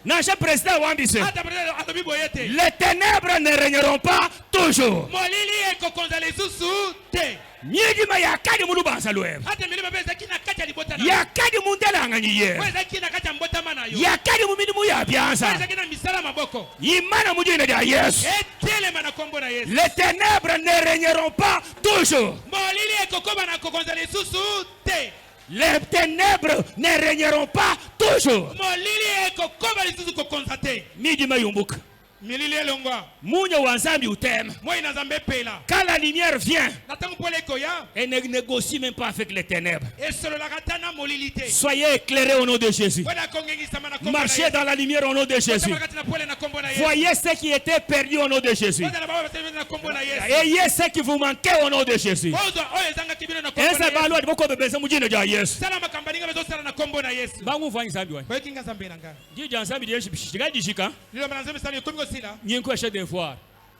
Nasha président wambise. Ata president alobi boyete. Les ténèbres ne régneront pas toujours. Molili ekokonza lisusu te. Nyidima yakadi mulu bansalwe. Ata milima beza kina kati ya libota na. Yakadi mundela nganyiye. Weza kina kati ya mbota mana yo. Yakadi mumidimu ya biansa. Weza kina misala maboko. Imana mujina ja Yesu. Etelema na kombo na Yesu. Les ténèbres ne régneront pas toujours. Molili ekokoba na kokonza lisusu te. Les ténèbres ne régneront pas toujours. Molili ekokoba lisusu kokonza te. Midima yumbuka. Milili elongwa. Munya wanzambi utema. Moi na Nzambe pela. Quand la lumière vient, Natangu pole koya. elle ne négocie même pas avec les ténèbres. Esolo la katana molili te. Soyez éclairés au nom de Jésus. Wena kongengisa mana kombo na Marchez Yesu. dans la lumière au nom de Jésus. Wakati na pole na kombo na Yesu. Voyez ceux qui étaient perdus au nom de Jésus. Wena na baba batebe na kombo na Yesu. Ayez ceux qui vous manquaient au nom de Jésus. Ozo oyo ezanga kibino na kombo Ese na Yesu. balwa diboko bebeza mujina ja Yesu. Sala makambani nga bezo sala na kombo na Yesu. Bangu vanyi zambi wani. Bayoki nga Nzambe na nga. Jija nzambi diyeshi bishiga jishika. Lilo mana Nzambe sala yokomi ko sila. Nyinko eshe devoir.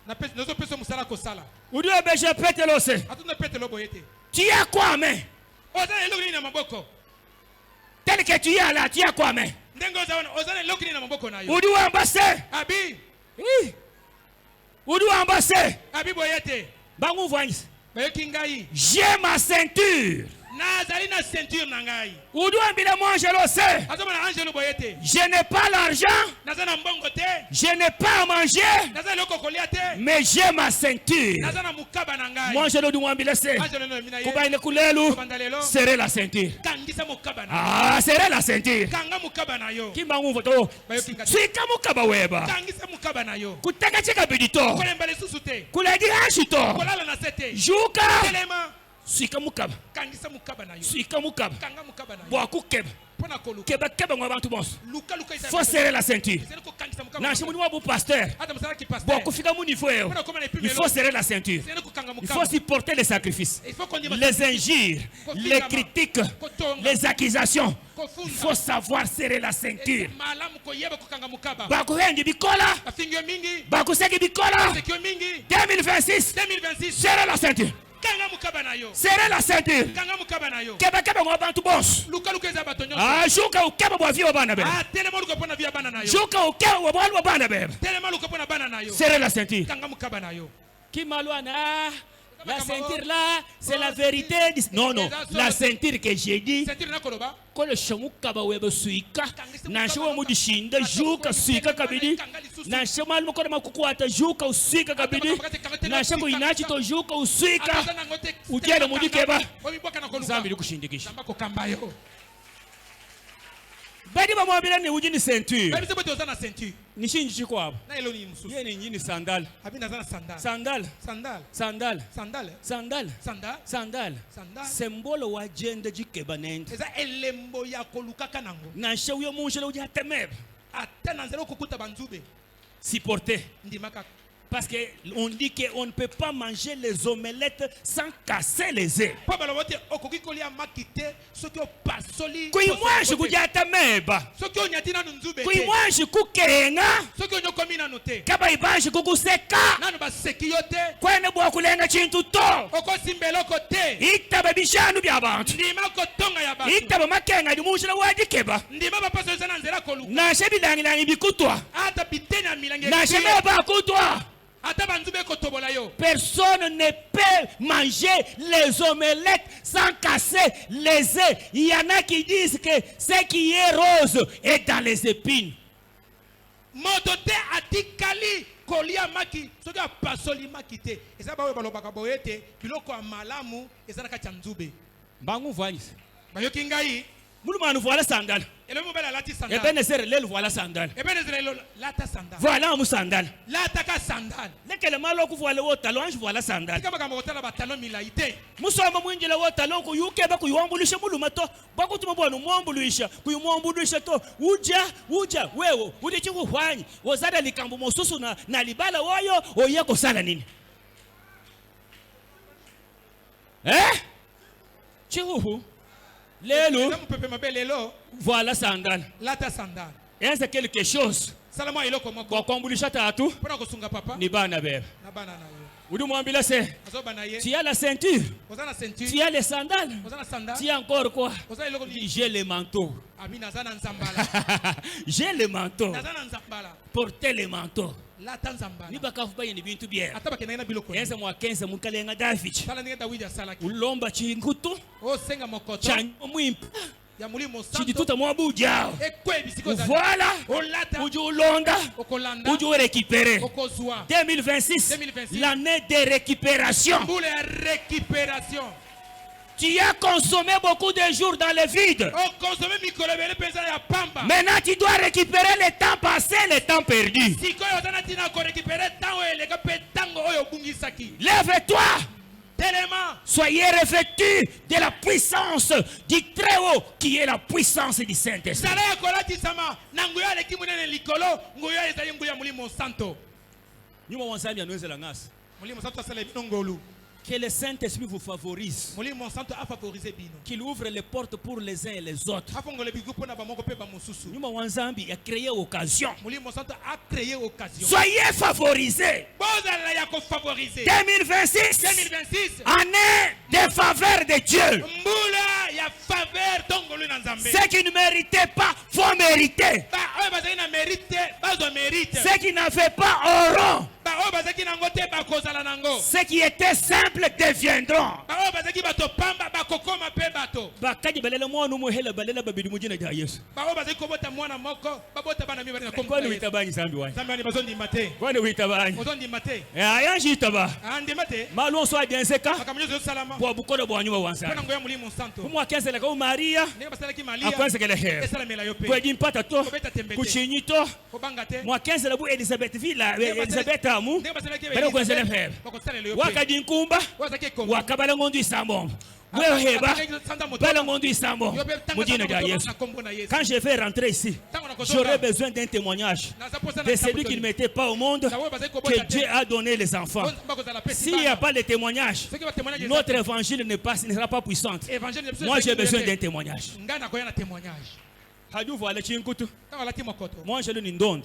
Na pesa nozo pesa musala ko sala. Udiwe beshe petelo se. Atuna pete lobo yete. Tu y as quoi mais? Ozana elokini na maboko. Tel que tu y as là, tu y as quoi mais? Ndengo ozana elokini na maboko na yo. Udiwe ambase. Abi. Udiwe ambase. Abi boyete. Bangu vanyi. Bayoki ngai. J'ai ma ceinture. Nazali na ceinture na ngai. Udiwe mbile mwangelo se. Azoma na angelo boyete. Je n'ai pas l'argent. Nazana mbongo te. Je n'ai pas à manger. Nazana loko kolia te. Mais j'ai ma ceinture. Nazana mukaba na ngai. Mwangelo du mwambile se. Angelo no mina ye. Kubaile kulelu. Kubandalelo. Serrez la ceinture. Kangisa mukaba na. Ah, serrez la ceinture. Kanga mukaba na yo. Kimba nguvu to. Swika mukaba weba. Kangisa mukaba na yo. Kutaka chika bidito. Kolemba lesusu te. Kuledi ashito. Kolala na sete. Juka. Telema. Swika mukaba. Kangisa mukaba na yo. Swika mukaba. Kanga mukaba na yo. Bwa kukeba. Pona koluka. Keba keba ngwa bantu bonso. Luka luka isa. Faut serrer la ceinture. Sele ko kangisa Nashi muni wabu pasteur. Bon, kufika mu niveau. Il faut serrer la ceinture. Il faut supporter les sacrifices, les injures, les critiques, les accusations. Il faut savoir serrer la ceinture. Bakuhengi bikola. Bakuseki bikola. 2026. Serrer la ceinture. Serrer la ceinture. Keba keba mwabantu boss. Ah, juka ukeba bwavio bana bebe. Juka ukeba bwalwa bana bebe. Serrer la ceinture. Kimaluana. La ceinture là, c'est la vérité. Non, non. La ceinture que j'ai dit. Quand le chamuka ba webe suika, na shwa mu dishinda juka suika kabidi, na shwa mu ko makukwata juka suika kabidi, na shwa inachi to juka suika. Ujere mu dikeba. Zambi likushindikisha. Badi ba mwabila ni ujini ceinture. Nishinji chiko hapo. Yeye ni sandal. Sandal. Symbole wa jende jikeba nende. Eza elembo ya kolukaka nango. Na shewe munjele uja temebe. Atena nzelo kokuta banzube. Supporter. Ndimaka. Parce qu'on dit qu'on ne peut pas manger les omelettes sans casser les œufs. Kui mwanji kujata meba. Kui mwanji kukenga. Kaba ibanji kukuseka. Kwene bwa kulenga chintu to. Itaba bishanu bya bantu. Itaba makenga di munjila wadikeba. Na shebi langi bikutwa. Na shebi bakutwa. Personne ne peut manger les omelettes sans casser les œufs. Il y en a qui disent que ce qui est rose est dans les épines. Motote atikali kolia maki soki pasoli makite eza bawe balobaka boyete biloko malamu eza na kati ya nzube bangu voyez bayoki ngai mulumanu voilà sandal et le mobile lati sandal et Ebenezer lel voilà sandal Ebenezer lata sandal voilà mu sandal lata ka sandal lekele malo ku voilà wo talon voilà sandal kama kama kotala ba talon milaite musoma mwinjila wo talon ku yuke ba ku yombulisha mulumato bakutuma bwana mwombulisha ku yombulisha to uja wewe udichi kuhwanyi wozada likambo mosusu na libala woyo oye ko sala nini chihuhu Lelo, voilà sandal. Lata sandal. Et c'est quelque chose. Salama iloko moko. Kwa kombulisha tatu. Pona kusunga papa. Ni bana bebe. Na bana na yo. Udu mwambila se. Azobana ye. Tu as la ceinture. Ozana ceinture. Tu as les sandales. Ozana sandales. Tu as encore quoi? Ozana iloko ni. J'ai le manteau. Abi nazana nzambala. J'ai le manteau. Nazana nzambala. Portez le manteau. Lata nzambala. Ni bakafuba yeni bintu bien. Ataba kenena biloko. Yenza mwa kenza mukalenga David. Sala ninga David asalaki. Ulomba chingutu. O senga mokoto. Chanyo mwimpa. Chidituta mwabuja. Voilà. Uju londa. Uju récupérer. 2026. L'année de récupération. Tu as consommé beaucoup de jours dans le vide. Maintenant tu dois récupérer le temps passé, le temps perdu. Lève-toi. Soyez revêtus de la puissance du Très-Haut qui est la puissance du Saint-Esprit. Que le Saint-Esprit vous favorise. Qu'il ouvre les portes pour les uns et les autres. Wanzambi a créé occasion. Soyez favorisés. 2026. Année de faveur de Dieu. Ceux qui ne méritaient pas vont mériter. Ceux qui n'avaient pas auront. Ceux qui étaient simples deviendront. Wakadinkumba wakabala ngondo isambombo wewe heba bala ngondo isambo mujina ya Yesu. Quand je vais rentrer ici, j'aurai besoin d'un témoignage de celui qui ne mettait pas au monde que Dieu a donné les enfants. S'il n'y a pas de témoignage, notre évangile ne sera pas puissant. Moi j'ai besoin d'un témoignage. Hadu voile chinkutu. Moi je le n'indonde.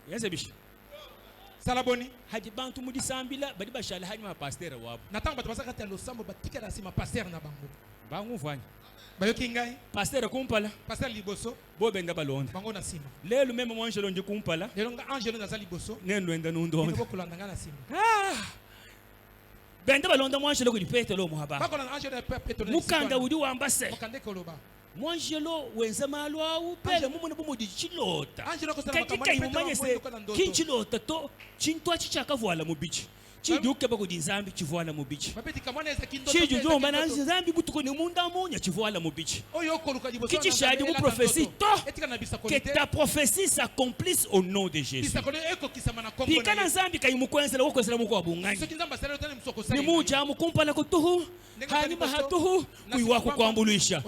Yes bishi. Salaboni. Haji bantu mudi sambila badi bashala haji ma pasteur wabo. Natanga batu basaka telo sambo batika na sima pasteur na bango. Bangu vanya. Bayoki ngai. Pasteur kumpala. Pasteur liboso. Bo benda balonda. Bango na sima. Lelo meme mo angelo ndi kumpala. Lelo nga angelo na zali liboso. Nendo enda nundonda. Ngo kulanda nga na sima. Benda balonda mo angelo ko dipete lo muhaba. Bakona angelo na peto na. Mukanda udi wambase. Mukande koloba. Mwangelo wenza lwawu pele mumune bumudi chilota kakika imumanye se kinchilota to chintwa chichakavuala mubichi chiduke bakudi nzambi chivuala mubichi chijudu mbana nzambi butuko ni munda munya chivuala mubichi kichishadi mu prophétie to que ta prophétie s'accomplisse au nom de Jésus pikana nzambi kayimukwenzela wokwenzela muko wabungani ni muja mukumpala kutuhu hanyuma hatuhu kuiwako kwambulisha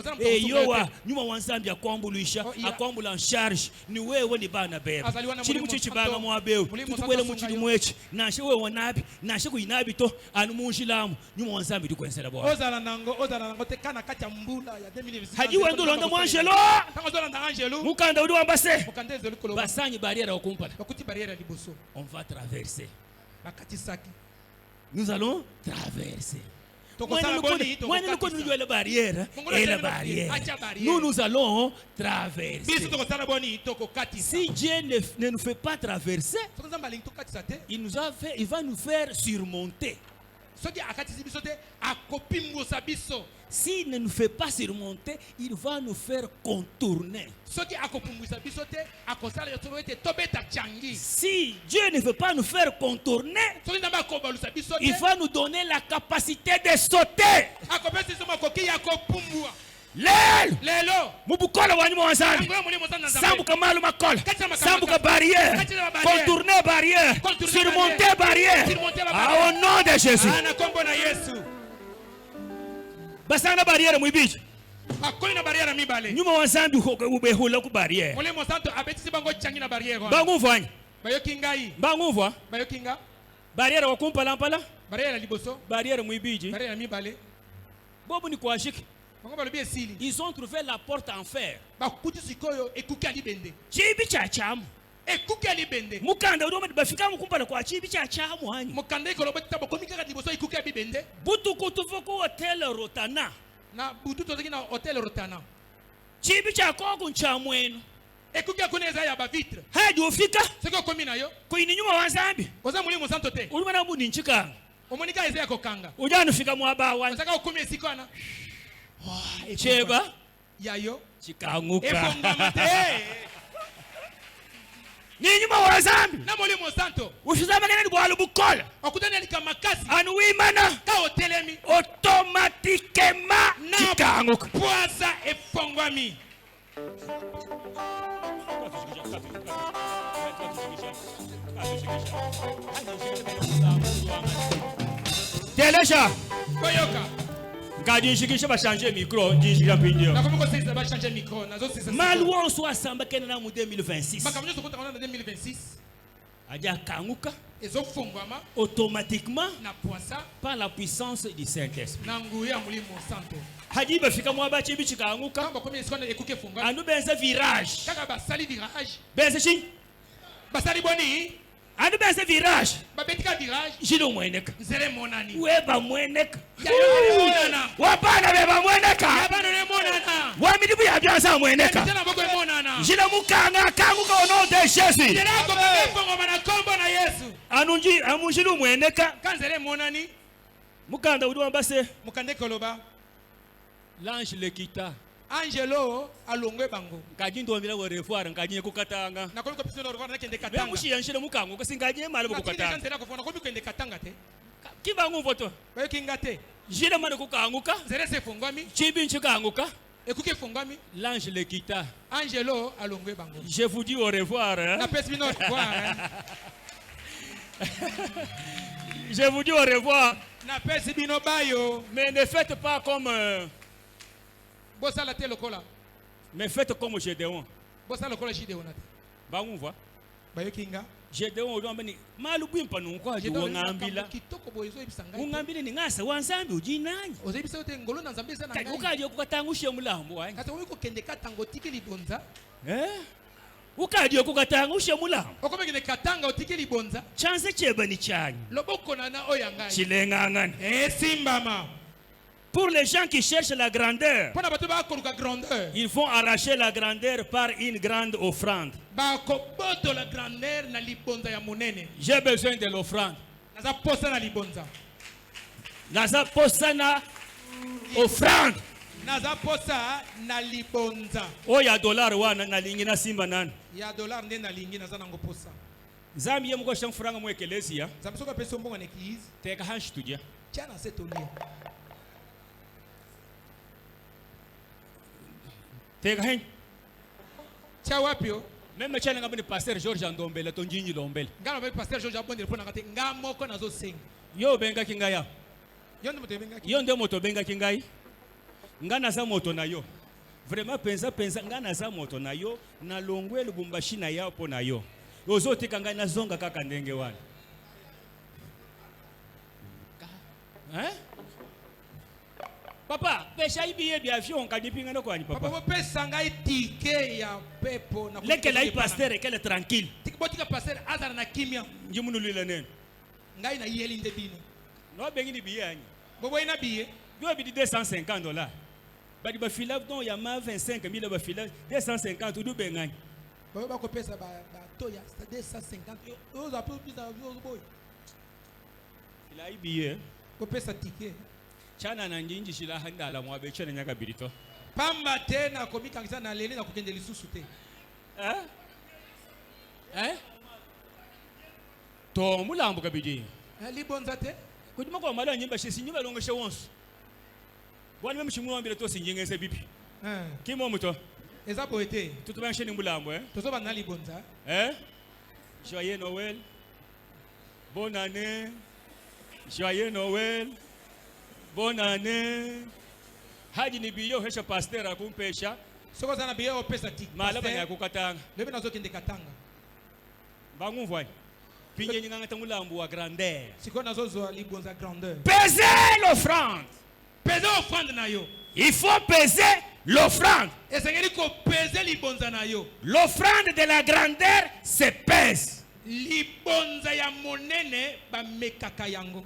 yowa nyuma wanzambi akwambulisha akwambula en charge ni wewe ni bana beba chili muchichi banga mwabeu tutukwele muchili mwechi nashe wewe wanabi nashe kuinabi to anu munjilamu nyuma wanzambi tukwenzela bwa ozala nango te kana kati ya mbula ya 2020 haji wendo londa mwangelo tango zola na angelo mukanda udi wambase mukanda zeli koloba basanyi barrière okumpala bakuti barrière liboso on va traverser bakati saki nous allons traverser. Nous allons traverser. Si Dieu ne nous fait pas traverser, il va nous faire surmonter. S'il ne nous fait pas surmonter, il va nous faire contourner. Si Dieu ne veut pas nous faire contourner, il va nous donner la capacité de sauter. Lelo mubukola wanyu wanzani sambuka malu makola sambuka barrière contourner barrière surmonter barrière au nom de Jésus. Basana barrière muibiji akoli na barrière mibale nyuma wanzambi ubehula ku barrière mole monsanto abetisi bango changi na barrière bangu vanya bayoki ngai bangu vwa bayoki nga barrière wakumpala mpala barrière liboso barrière muibiji barrière mibale bobu ni kwashiki bango balobi esili ils ont trouvé la porte en fer bakuti sikoyo ekuki alibende chibi cha chamu ekuki alibende mukanda uri bafika mukumpala kwa chibi cha chamu hanyi mukanda ikoloba tabo komika liboso ekuki alibende butu kutuvo ku hotel Rotana na butu tozaki na hotel Rotana chibi cha koko nchamwenu ekuki akuneza ya ba vitre hadi ufika siko komi nayo kuini nyuma wanzambi oza muri monsanto te uri bana budi nchika omonika eze yako kanga ujana fika mwaba wani osaka okomi esikwana cheba yayo chikanguka efongama te ni nyuma wanzambi na moli monsanto ushizama ngene bwalu bukola okutana likamakasi anu wimana ka hotelemi automatiquement chikanguka poisa efongwami Telesha boyoka ngajishikisha bashanje micro njishikisha pindio nakomoko sasa bashanje micro nazo sasa maluon so asamba kena mu 2026 makamyo sokota na 2026 aja kanguka ezofongwama automatiquement na poisa par la puissance du Saint-Esprit na nguvu ya mulimo santo hadi bafika mwaba chibi chikanguka kamba komye sikona ekuke fongwama anu benza virage kaka basali virage benza chi basali boni anu benza virage babetika virage jilo mweneka nzele monani weba mweneka monana wapana beba mweneka yabana ne monana wamidibu ya byanza mweneka tena boko monana jilo mukanga kanguka au nom de Jésus jela ko fongo na kombo na Yesu anunji amunjilu mweneka kanzele monani mukanda udi wambase mukande koloba l'ange le quitta Angelo alongwe bango kajindo mila wo revoir ngajie kukatanga na koliko pisino revoir na kende be katanga mushiyanshire mukango kasingaje mali kukatanga tena ko fona koliko kende katanga te kibangu voto bayo kingate jile mali kukanguka zere se fongwami chibi nchikanguka ekuke fongwami l'ange le quitta Angelo alongwe bango je vous dis au revoir na pesino au revoir Je vous dis au revoir. Na pesi bino bayo. Mais ne faites pas comme... Bosala te lokola. mais faites comme Gédéon. Bosala lokola Gédéon ate. Ba on voit. Bayo kinga. Gédéon odo ambani malu bimpa nuko ajuwa ngambila. Kitoko boyezo ibisanga. Ungambile ni ngasa wanzambi ujinanye. Ozebisa yote ngolo na nzambe sana ngai. Ukaje kukatangusha mulambo wanje. Kata wiko kendeka tango tiki libonza. Ukaje kukatangusha mulambo. Okome kende katanga otiki libonza. Chance cheba ni chanyu. Loboko na oyanga. Chilengangani. Simbama. Pour les gens qui cherchent la grandeur, ils vont arracher la grandeur par une grande offrande. J'ai besoin de l'offrande. Naza posana offrande. Oya dollar wana na lingi na simba nani? Ya dollar nde na lingi naza nango posa. Zambi ye mko franga mu ekelezia. Zamsoka peso mbongo na eglise. Teka hanshi tudia. Tiana setolia. Teka hen. Tia wapio. Même chana ngabani pasteur George Andombele tonjinyi lombele. Ngalo be pasteur George Abondele pona kate ngamoko nazo sing. Yo benga kingaya. Yo ndo moto benga. Yo ndo moto benga kingai. Ngana za moto na yo. Vraiment pensa ngana za moto na yo na longwe lubumbashi na yao po na yo. Yozote kanga na zonga kaka ndenge wana. Papa, pesa ibiye bi avion kanipinga no kwani papa. Papa pesa ngai tike ya pepo na leke la pasteur qu'elle est tranquille. Tikotika pasteur azara na kimia. Njimunu lile nene. Ngai na yeli nde bino. No bengi ni biye anyi. Bobo ina biye. Yo bi $250. Badi ba fila don ya ma 25,000 ba fila 250 du bengani. Bobo ba ko pesa ba toya 250. Yo za plus za boy. Ila ibiye. Ko pesa tike. Chana na njinji shila handala mwabe chana nyaka birito. Pamba tena komikangisa na lele na kukende lisusu te. To mulambo kabidi. Libonza te. Kudima kwa mala nyimba shisi nyimba longo shewonsu. Wani meme chimu wambile to sinjengese bibi. Kimo muto. Eza boete. Tutubanshe ni mulambo Tozo bana libonza. Joyeux Noël. Bonne année. Joyeux Noël. Bonne année. Haji ni biyo hesha pasteur akumpesha. Soko sana biyo pesa tik. Malaba ya kukatanga. Lebe nazo kende katanga. Bangu mvwani. Pinye nyinganga tangulambu wa grandeur. Siko nazo zo libonza grandeur. Peser l'offrande. Peser l'offrande na yo. Il faut peser l'offrande. Esengeli ko peser libonza na yo. L'offrande de la grandeur se pèse. Libonza ya monene ba mekaka yango.